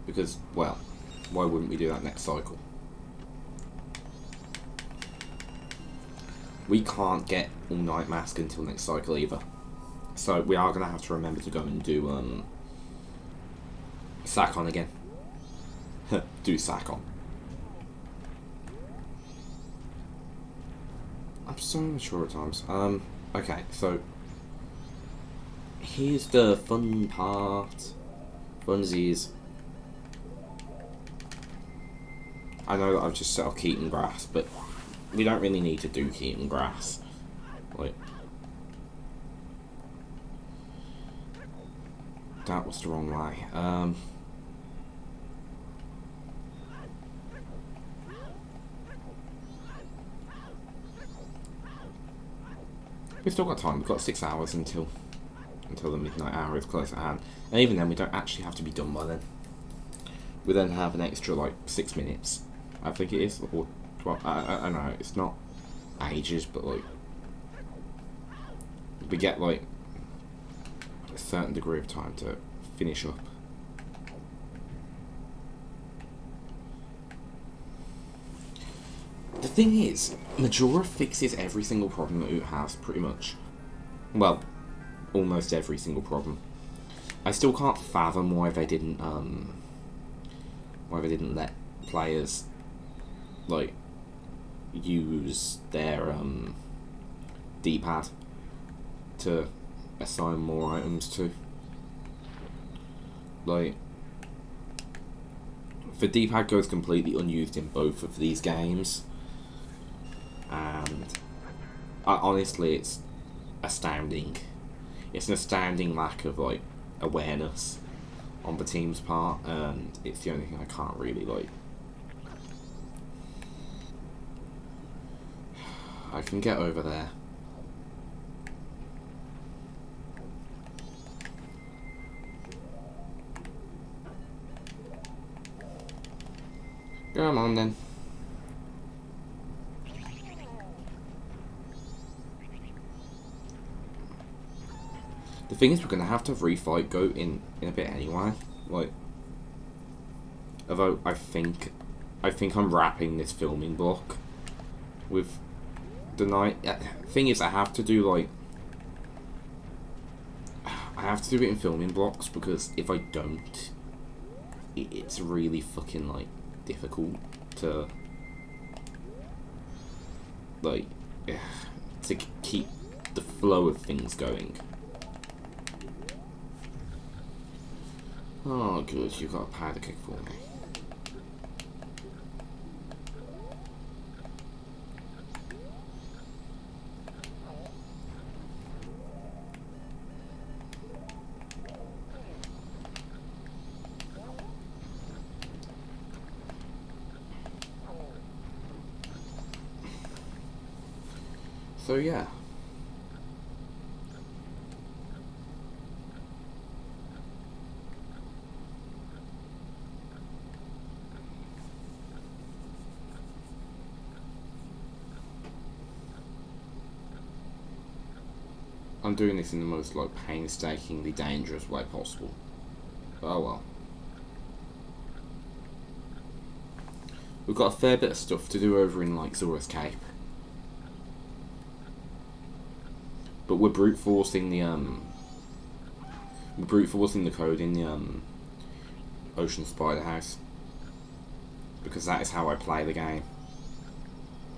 Because, well, why wouldn't we do that next cycle? We can't get All Night Mask until next cycle either. So we are going to have to remember to go and do Sakon again. Do Sakon. I'm so mature at times. Okay, so here's the fun part. Funsies. I know that I've just set off Keaton Grass, but we don't really need to do Keaton Grass. Like, that was the wrong way. We've still got time. We've got 6 hours until the midnight hour is close at hand, and even then, we don't actually have to be done by then. We then have an extra like 6 minutes, I think it is, or 12. I don't know. It's not ages, but like we get like a certain degree of time to finish up. The thing is, Majora fixes every single problem that Oot has, pretty much. Well, almost every single problem. I still can't fathom why they didn't let players like use their D-pad to assign more items to. Like, the D-pad goes completely unused in both of these games, and honestly, it's astounding. It's an astounding lack of like awareness on the team's part, and it's the only thing I can't really like. I can get over there. Come on then. The thing is, we're gonna have to refight Goat in a bit anyway. Like, although I think I'm wrapping this filming block with the night. Thing is, I have to do like I have to do it in filming blocks, because if I don't, it's really fucking like difficult to like to keep the flow of things going. Oh, good, you got a powder kick for me. So yeah. I'm doing this in the most like painstakingly dangerous way possible. Oh well. We've got a fair bit of stuff to do over in like Zora's Cape. But we're brute forcing the code in the Ocean Spider House. Because that is how I play the game.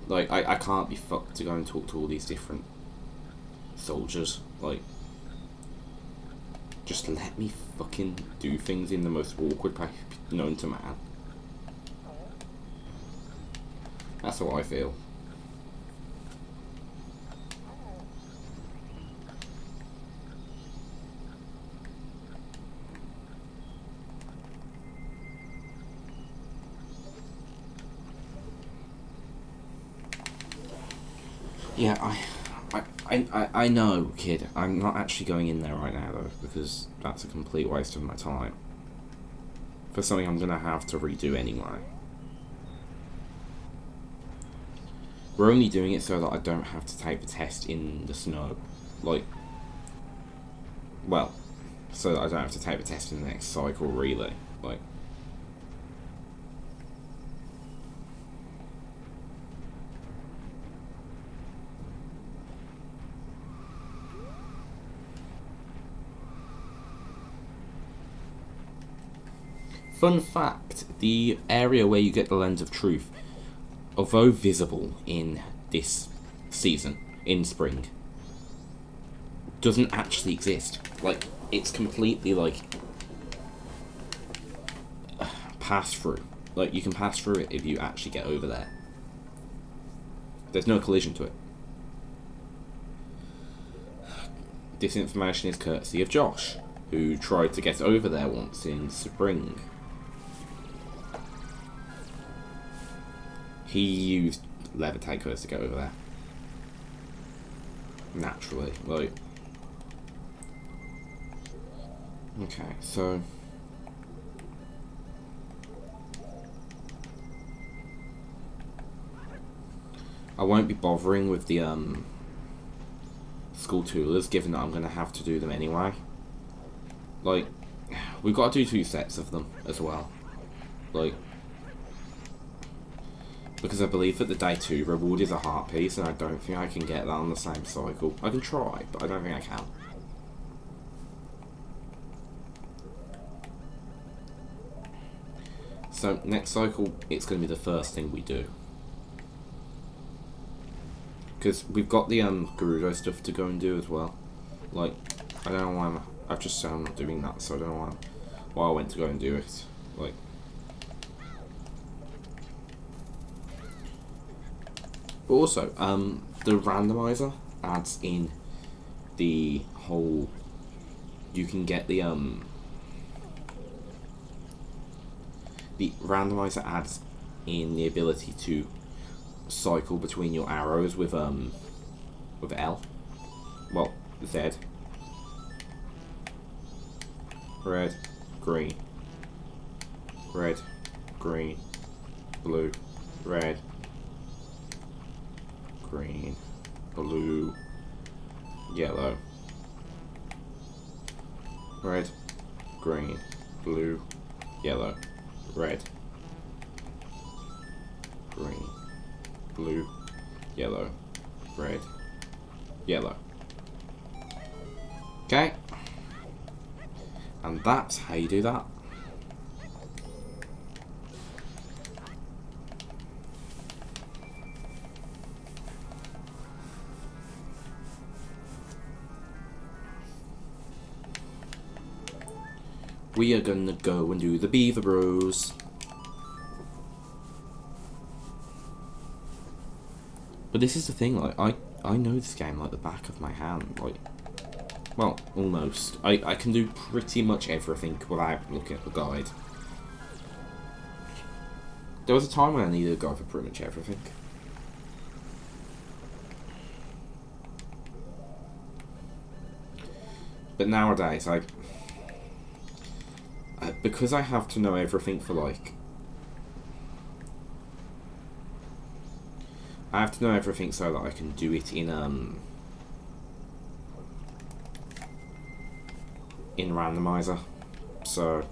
Like I can't be fucked to go and talk to all these different soldiers. Like, just let me fucking do things in the most awkward way known to man. That's how I feel. Yeah, I know, kid. I'm not actually going in there right now, though, because that's a complete waste of my time. For something I'm going to have to redo anyway. We're only doing it so that I don't have to take the test in the snow. Like, well, so that I don't have to take the test in the next cycle, really. Like, fun fact, the area where you get the Lens of Truth, although visible in this season, in spring, doesn't actually exist. Like, it's completely, like, pass through. Like, you can pass through it if you actually get over there. There's no collision to it. This information is courtesy of Josh, who tried to get over there once in spring. He used levitate curse to get over there. Naturally, like. Okay, so. I won't be bothering with the school toolers, given that I'm going to have to do them anyway. Like, we've got to do 2 sets of them as well. Like, because I believe that the day 2 reward is a heart piece, and I don't think I can get that on the same cycle. I can try, but I don't think I can. So, next cycle, it's going to be the first thing we do. Because we've got the Gerudo stuff to go and do as well. Like, I don't know why I've just said I'm not doing that, so I don't know why I went to go and do it. Like, but also, the randomizer adds in the whole. You can get the randomizer adds in the ability to cycle between your arrows with L. Well, Z. Red, green. Red, green, blue, red, green, blue, yellow. Red, green, blue, yellow, red, green, blue, yellow, red, yellow. Okay? And that's how you do that. We are gonna go and do the Beaver Bros. But this is the thing, like, I know this game like the back of my hand, like, well, almost. I can do pretty much everything without looking at the guide. There was a time when I needed a guide for pretty much everything. But nowadays, because I have to know everything for like, I have to know everything so that I can do it in randomizer. So,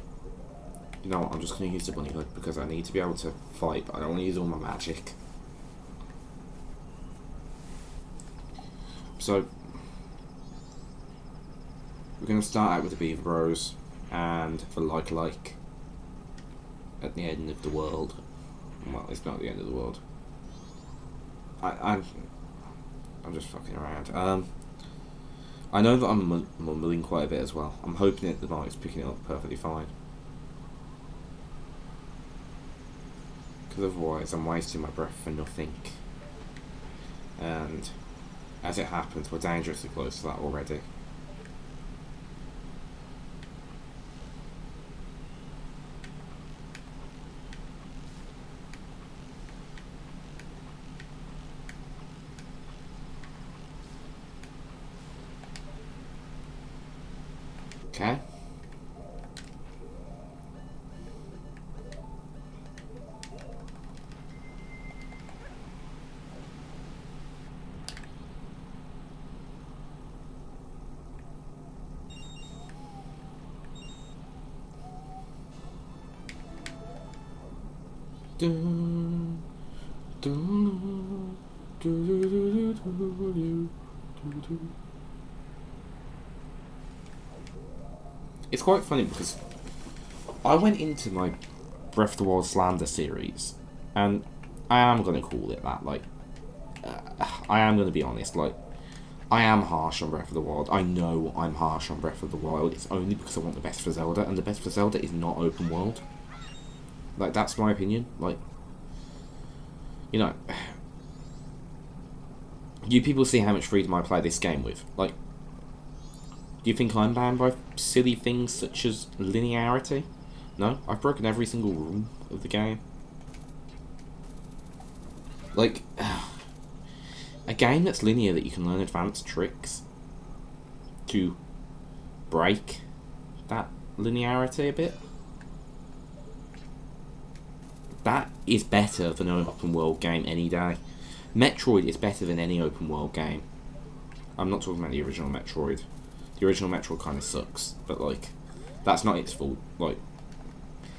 you know what, I'm just going to use the bunny hood because I need to be able to fight, but I don't want to use all my magic. So, we're going to start out with the Beaver Bros and the like at the end of the world. Well, it's not the end of the world. I'm just fucking around. I know that I'm mumbling quite a bit as well. I'm hoping that the mic's picking it up perfectly fine. Because otherwise I'm wasting my breath for nothing. And as it happens, we're dangerously close to that already. Okay. It's quite funny because I went into my Breath of the Wild slander series, and I am going to call it that. Like, I am going to be honest. Like, I am harsh on Breath of the Wild. I know I'm harsh on Breath of the Wild. It's only because I want the best for Zelda, and the best for Zelda is not open world. Like, that's my opinion. Like, you know, you people see how much freedom I play this game with. Like, do you think I'm bound by silly things such as linearity? No, I've broken every single rule of the game. Like, a game that's linear that you can learn advanced tricks to break that linearity a bit. That is better than an open world game any day. Metroid is better than any open world game. I'm not talking about the original Metroid. The original Metroid kind of sucks, but like, that's not its fault. Like,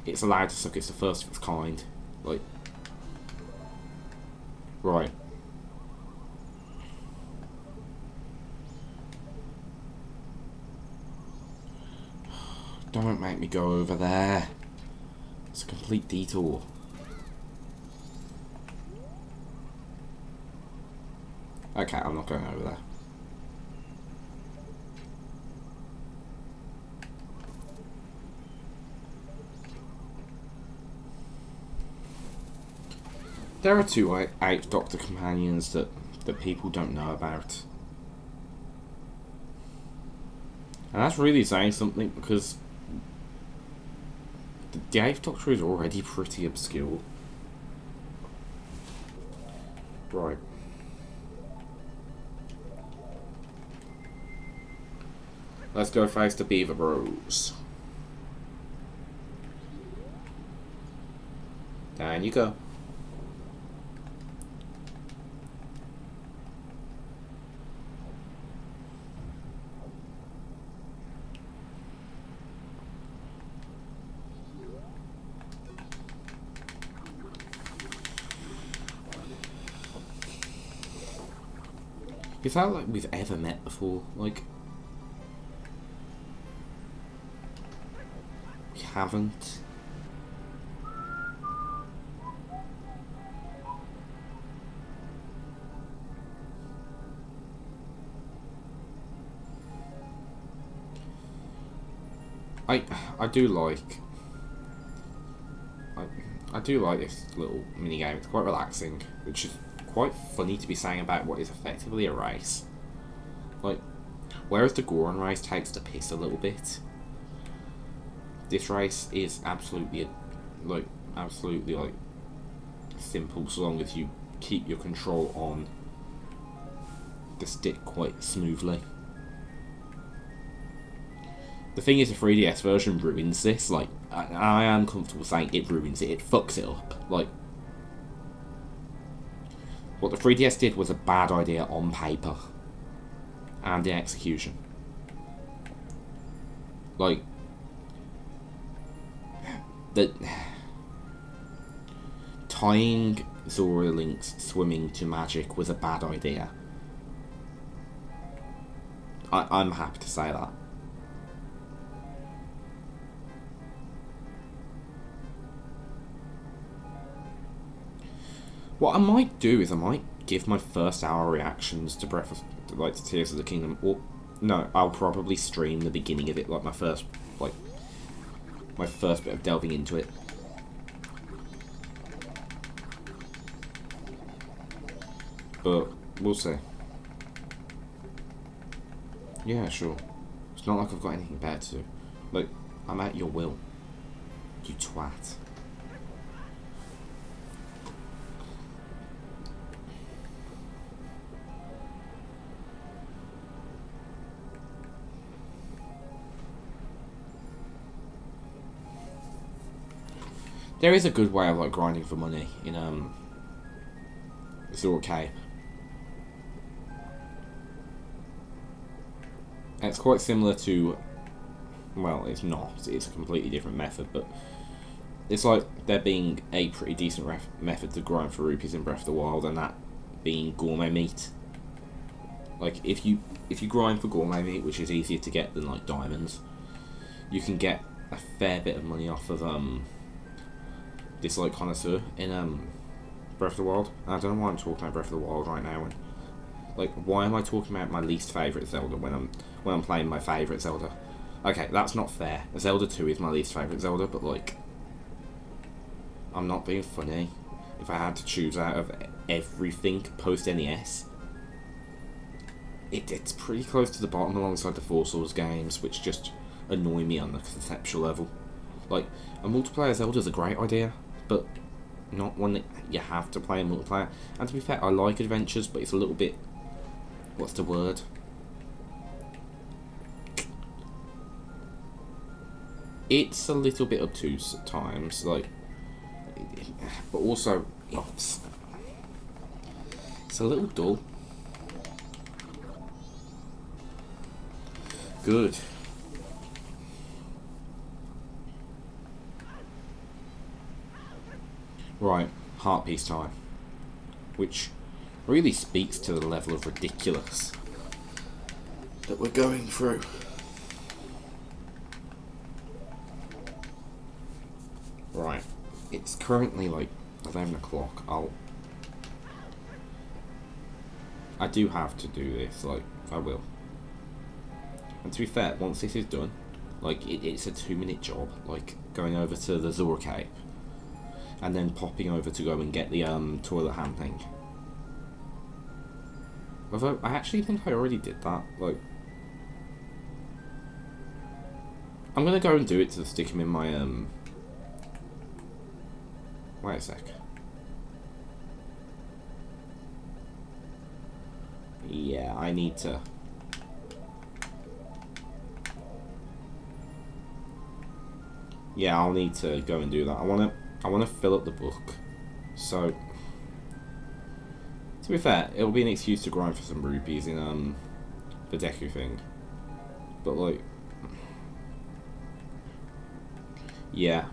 it's allowed to suck. It's the first of its kind. Like, right. Don't make me go over there. It's a complete detour. Okay, I'm not going over there. There are two 8th Doctor companions that people don't know about. And that's really saying something because the 8th Doctor is already pretty obscure. Right. Let's go face the Beaver Bros. Down you go. Is that like we've ever met before? Like, we haven't. I do like I do like this little mini game. It's quite relaxing, which is quite funny to be saying about what is effectively a race. Like, whereas the Goron race takes the piss a little bit, this race is absolutely simple so long as you keep your control on the stick quite smoothly. The thing is, the 3DS version ruins this. Like, I am comfortable saying it ruins it. It fucks it up. Like, what the 3DS did was a bad idea on paper and in execution. Like, the tying Zora Link's swimming to magic was a bad idea. I'm happy to say that. What I might do is I might give my first hour reactions to to Tears of the Kingdom. Or no, I'll probably stream the beginning of it, like my first bit of delving into it. But we'll see. Yeah, sure. It's not like I've got anything better to do. Like, I'm at your will. You twat. There is a good way of like grinding for money in Zora Cape. And it's quite similar to, well, it's not. It's a completely different method, but it's like there being a pretty decent method to grind for rupees in Breath of the Wild, and that being gourmet meat. Like if you grind for gourmet meat, which is easier to get than like diamonds, you can get a fair bit of money off of this like connoisseur in Breath of the Wild. And I don't know why I'm talking about Breath of the Wild right now. And like, why am I talking about my least favourite Zelda when I'm playing my favourite Zelda? Okay, that's not fair. Zelda 2 is my least favourite Zelda, but like, I'm not being funny. If I had to choose out of everything post NES, it's pretty close to the bottom alongside the Four Swords games, which just annoy me on the conceptual level. Like, a multiplayer Zelda is a great idea, but not one that you have to play in multiplayer. And to be fair, I like adventures, but it's a little bit, what's the word? It's a little bit obtuse at times, like, but also it's a little dull. Good. Right, heart piece time, which really speaks to the level of ridiculous that we're going through. Right, it's currently like 11 o'clock. I do have to do this, like, I will. And to be fair, once this is done, like, it's a 2-minute job, like, going over to the Zora Cape, and then popping over to go and get the toilet hand thing. Although, I actually think I already did that, like, I'm gonna go and do it to stick him in my, wait a sec. Yeah, I need to. Yeah, I'll need to go and do that. I wanna fill up the book. So, to be fair, it'll be an excuse to grind for some rupees in the Deku thing. But like, yeah,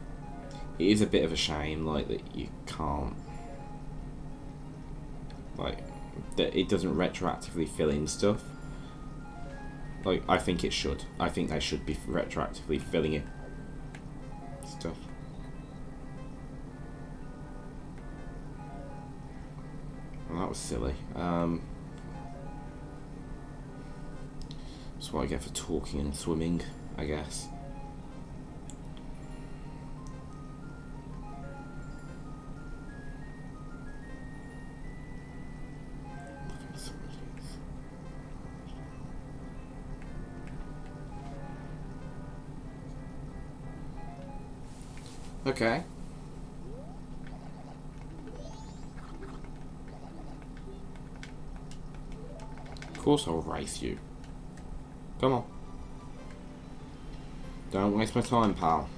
it is a bit of a shame, like, that you can't, like, that it doesn't retroactively fill in stuff. Like, I think it should. I think they should be retroactively filling in stuff. Well, that was silly. That's what I get for talking and swimming, I guess. Okay. Of course I'll race you. Come on. Don't waste my time, pal.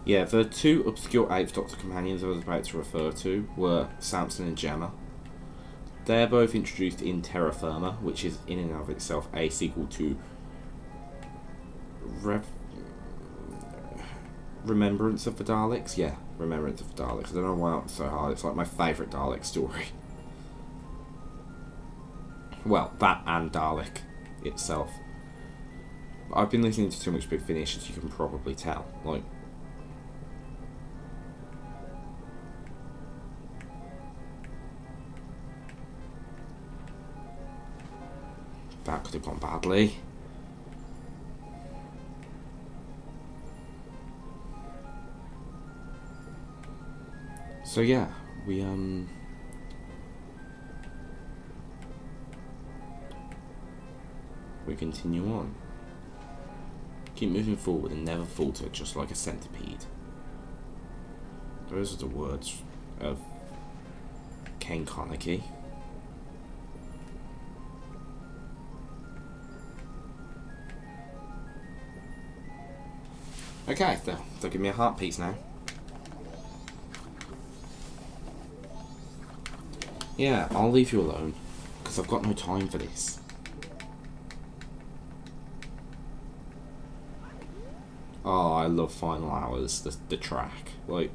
Yeah, the two obscure 8th Doctor companions I was about to refer to were Samson and Gemma. They're both introduced in Terra Firma, which is in and of itself a sequel to Remembrance of the Daleks? Yeah, Remembrance of the Daleks. I don't know why it's so hard. It's like my favourite Dalek story. Well, that and Dalek itself. I've been listening to too much Big Finish, as you can probably tell. Like, that could have gone badly. So yeah, we continue on. Keep moving forward and never falter, just like a centipede. Those are the words of Kane Carnegie. Okay, they'll give me a heart piece now. Yeah, I'll leave you alone, because I've got no time for this. Oh, I love Final Hours, the track. Like,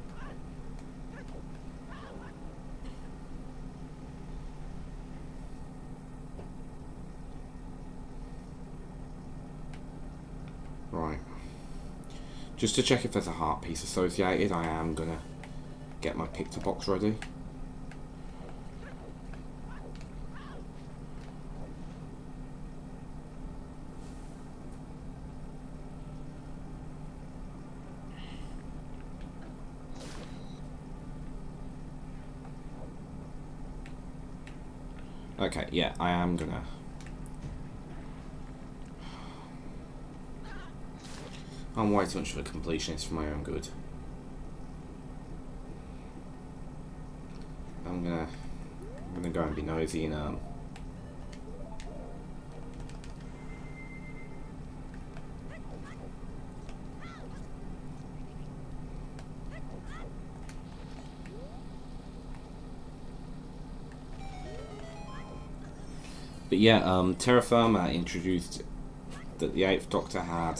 right. Just to check if there's a heart piece associated, I am gonna get my picture box ready. Okay, yeah, I am gonna... I'm way too much of a completionist for my own good. I'm gonna go and be nosy and But yeah, Terra Firma introduced that the 8th Doctor had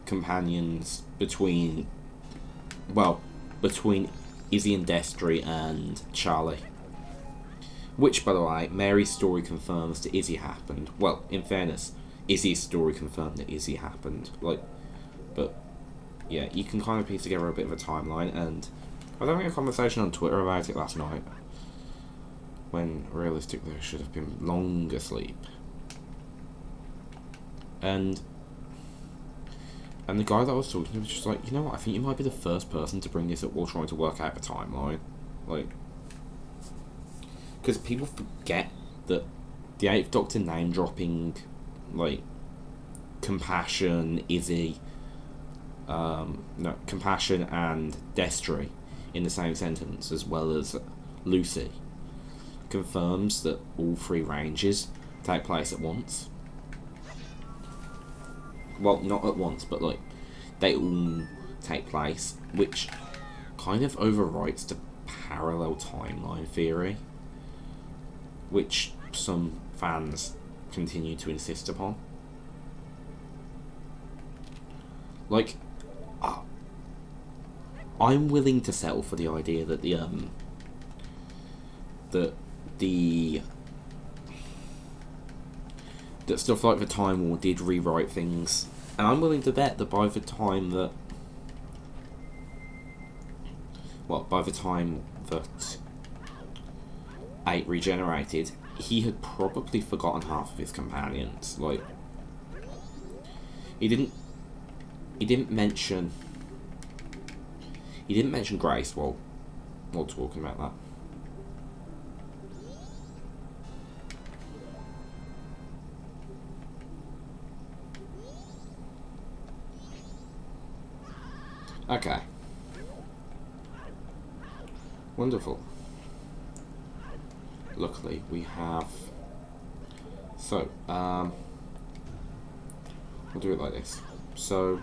companions between Izzy and Destry and Charlie. Which, by the way, Mary's story confirms that Izzy happened. Well, in fairness, Izzy's story confirmed that Izzy happened. Like, but yeah, you can kind of piece together a bit of a timeline, and I was having a conversation on Twitter about it last night, when realistically I should have been long asleep. And the guy that I was talking to was just like, you know what, I think you might be the first person to bring this up while trying to work out the timeline. Like, because people forget that the 8th Doctor name dropping, like, Compassion, Izzy, Compassion and Destry in the same sentence, as well as Lucy, confirms that all three ranges take place at once. Well, not at once, but like they all take place, which kind of overwrites the parallel timeline theory, which some fans continue to insist upon. Like, I'm willing to settle for the idea that that stuff like the Time War did rewrite things, and I'm willing to bet that by the time that 8 regenerated, he had probably forgotten half of his companions. Like, he didn't mention Grace while talking about that. Okay. Wonderful. Luckily, we have... So, we'll do it like this. So...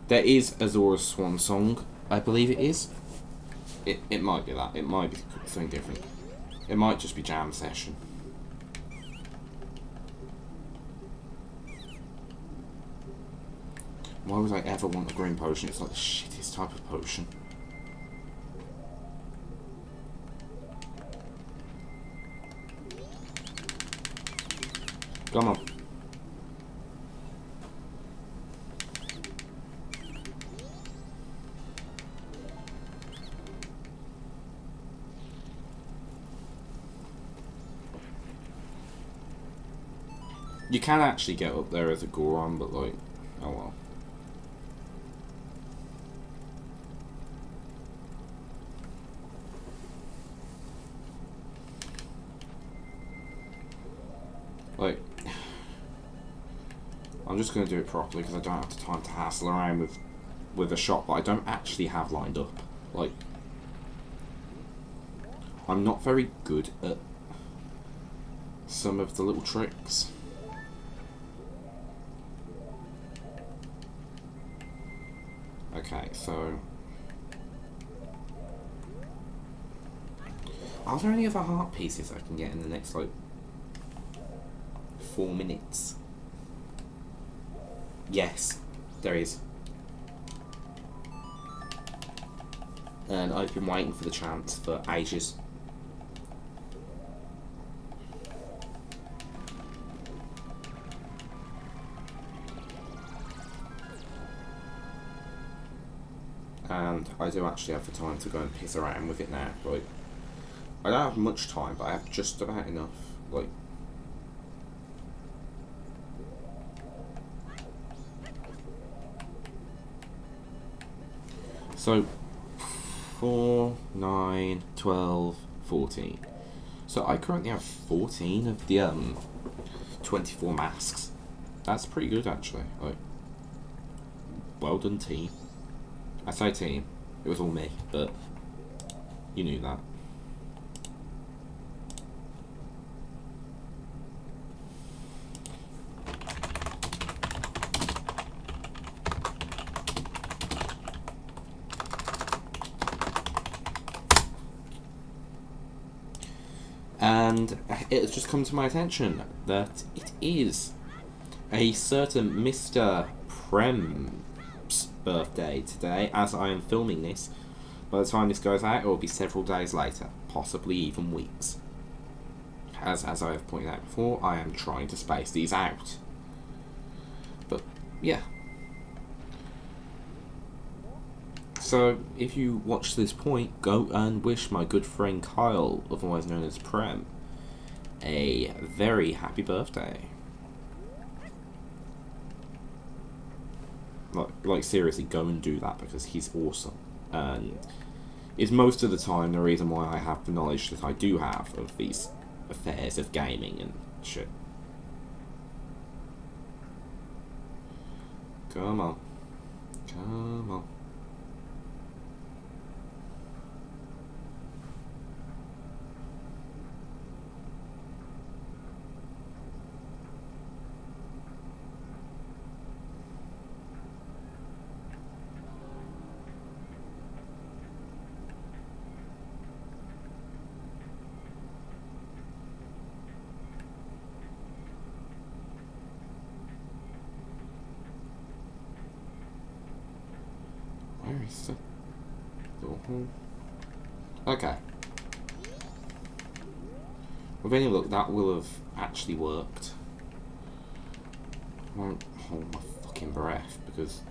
There is Azora's Swan Song, I believe it is. It might be that. It might be something different. It might just be Jam Session. Why would I ever want a green potion? It's like the shittiest type of potion. Come on. You can actually get up there as a Goron, but like, oh well. Like, I'm just going to do it properly because I don't have the time to hassle around with a shot that I don't actually have lined up. Like, I'm not very good at some of the little tricks. Okay, so... Are there any other heart pieces I can get in the next, like, 4 minutes? Yes, there is. And I've been waiting for the chance for ages. And I do actually have the time to go and piss around with it now. Like, I don't have much time, but I have just about enough. Like, so 4, 9, 12, 14. So I currently have 14 of the 24 masks. That's pretty good actually. Like, well done, team. I say team, it was all me, but you knew that. And it has just come to my attention that it is a certain Mr. Prem's birthday today, as I am filming this. By the time this goes out, it will be several days later, possibly even weeks. As I have pointed out before, I am trying to space these out. But, yeah. So, if you watch this point, go and wish my good friend Kyle, otherwise known as Prem, a very happy birthday. Like seriously, go and do that because he's awesome. And is most of the time the reason why I have the knowledge that I do have of these affairs of gaming and shit. Come on. Come on. Where is the door? Okay. With any luck, that will have actually worked. I won't hold my fucking breath because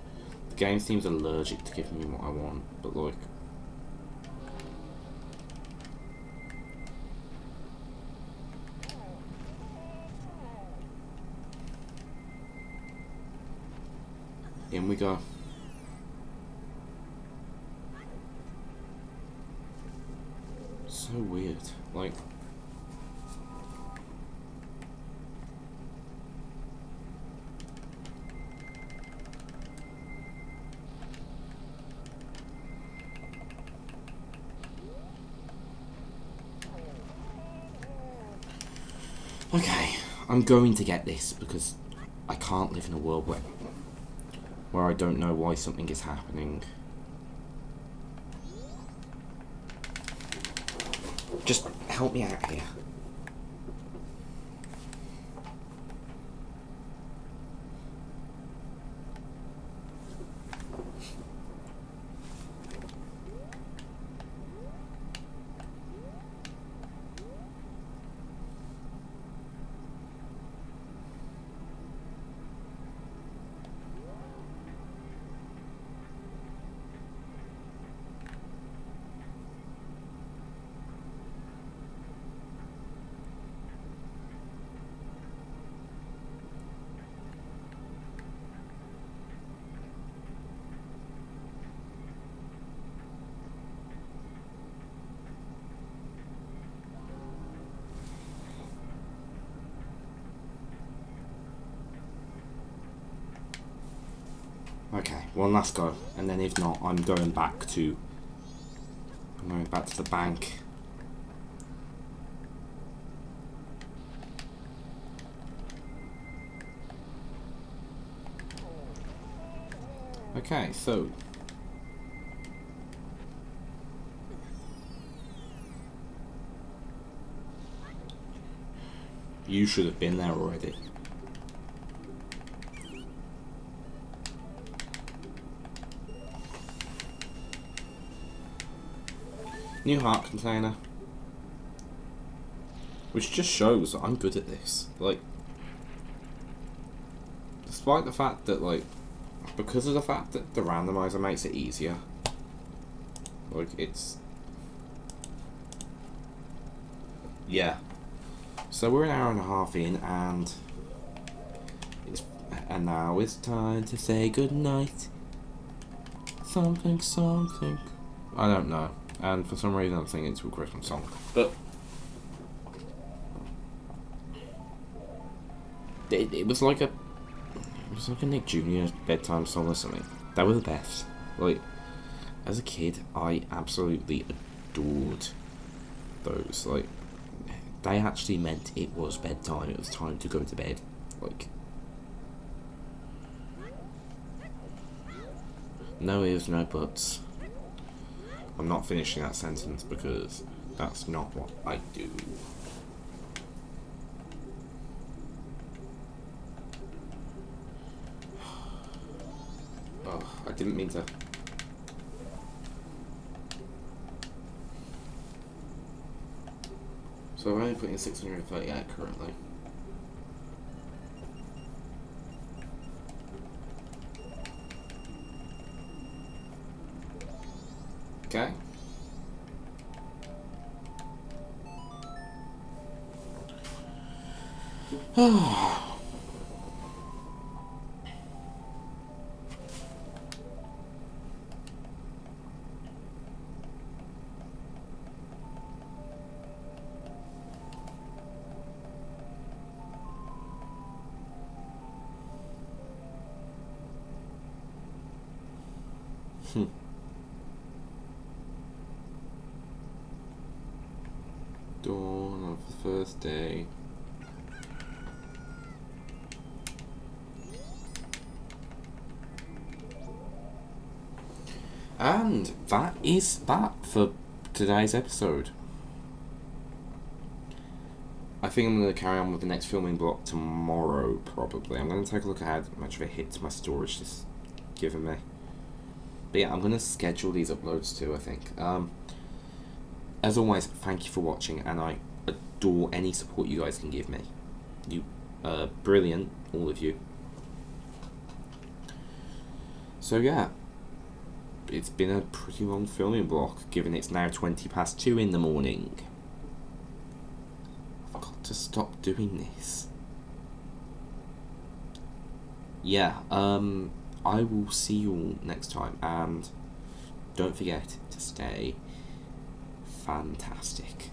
the game seems allergic to giving me what I want, but like... In we go. So weird. Like... Okay, I'm going to get this because I can't live in a world where I don't know why something is happening. Just help me out here. Okay, one last go, and then if not, I'm going back to the bank. Okay, so you should have been there already. New heart container. Which just shows that I'm good at this. Like, despite the fact that, like, because of the fact that the randomizer makes it easier. Like, it's... Yeah. So we're an hour and a half in, and now it's time to say goodnight. Something, something. I don't know. And for some reason I'm singing to a Christmas song. But it was like a Nick Jr. bedtime song or something. They were the best. Like, as a kid, I absolutely adored those. Like, they actually meant it was bedtime. It was time to go to bed. Like, no ifs, no buts. I'm not finishing that sentence because that's not what I do. Oh, I didn't mean to. So I'm only putting 638 currently. Okay. Dawn of the first day. And that is that for today's episode. I think I'm going to carry on with the next filming block tomorrow, probably. I'm going to take a look at how much of a hit my storage is giving me. But yeah, I'm going to schedule these uploads too, I think. As always, thank you for watching, and I adore any support you guys can give me. You are brilliant, all of you. So yeah, it's been a pretty long filming block, given it's now 2:20 in the morning. I've got to stop doing this. Yeah, I will see you all next time, and don't forget to stay fantastic.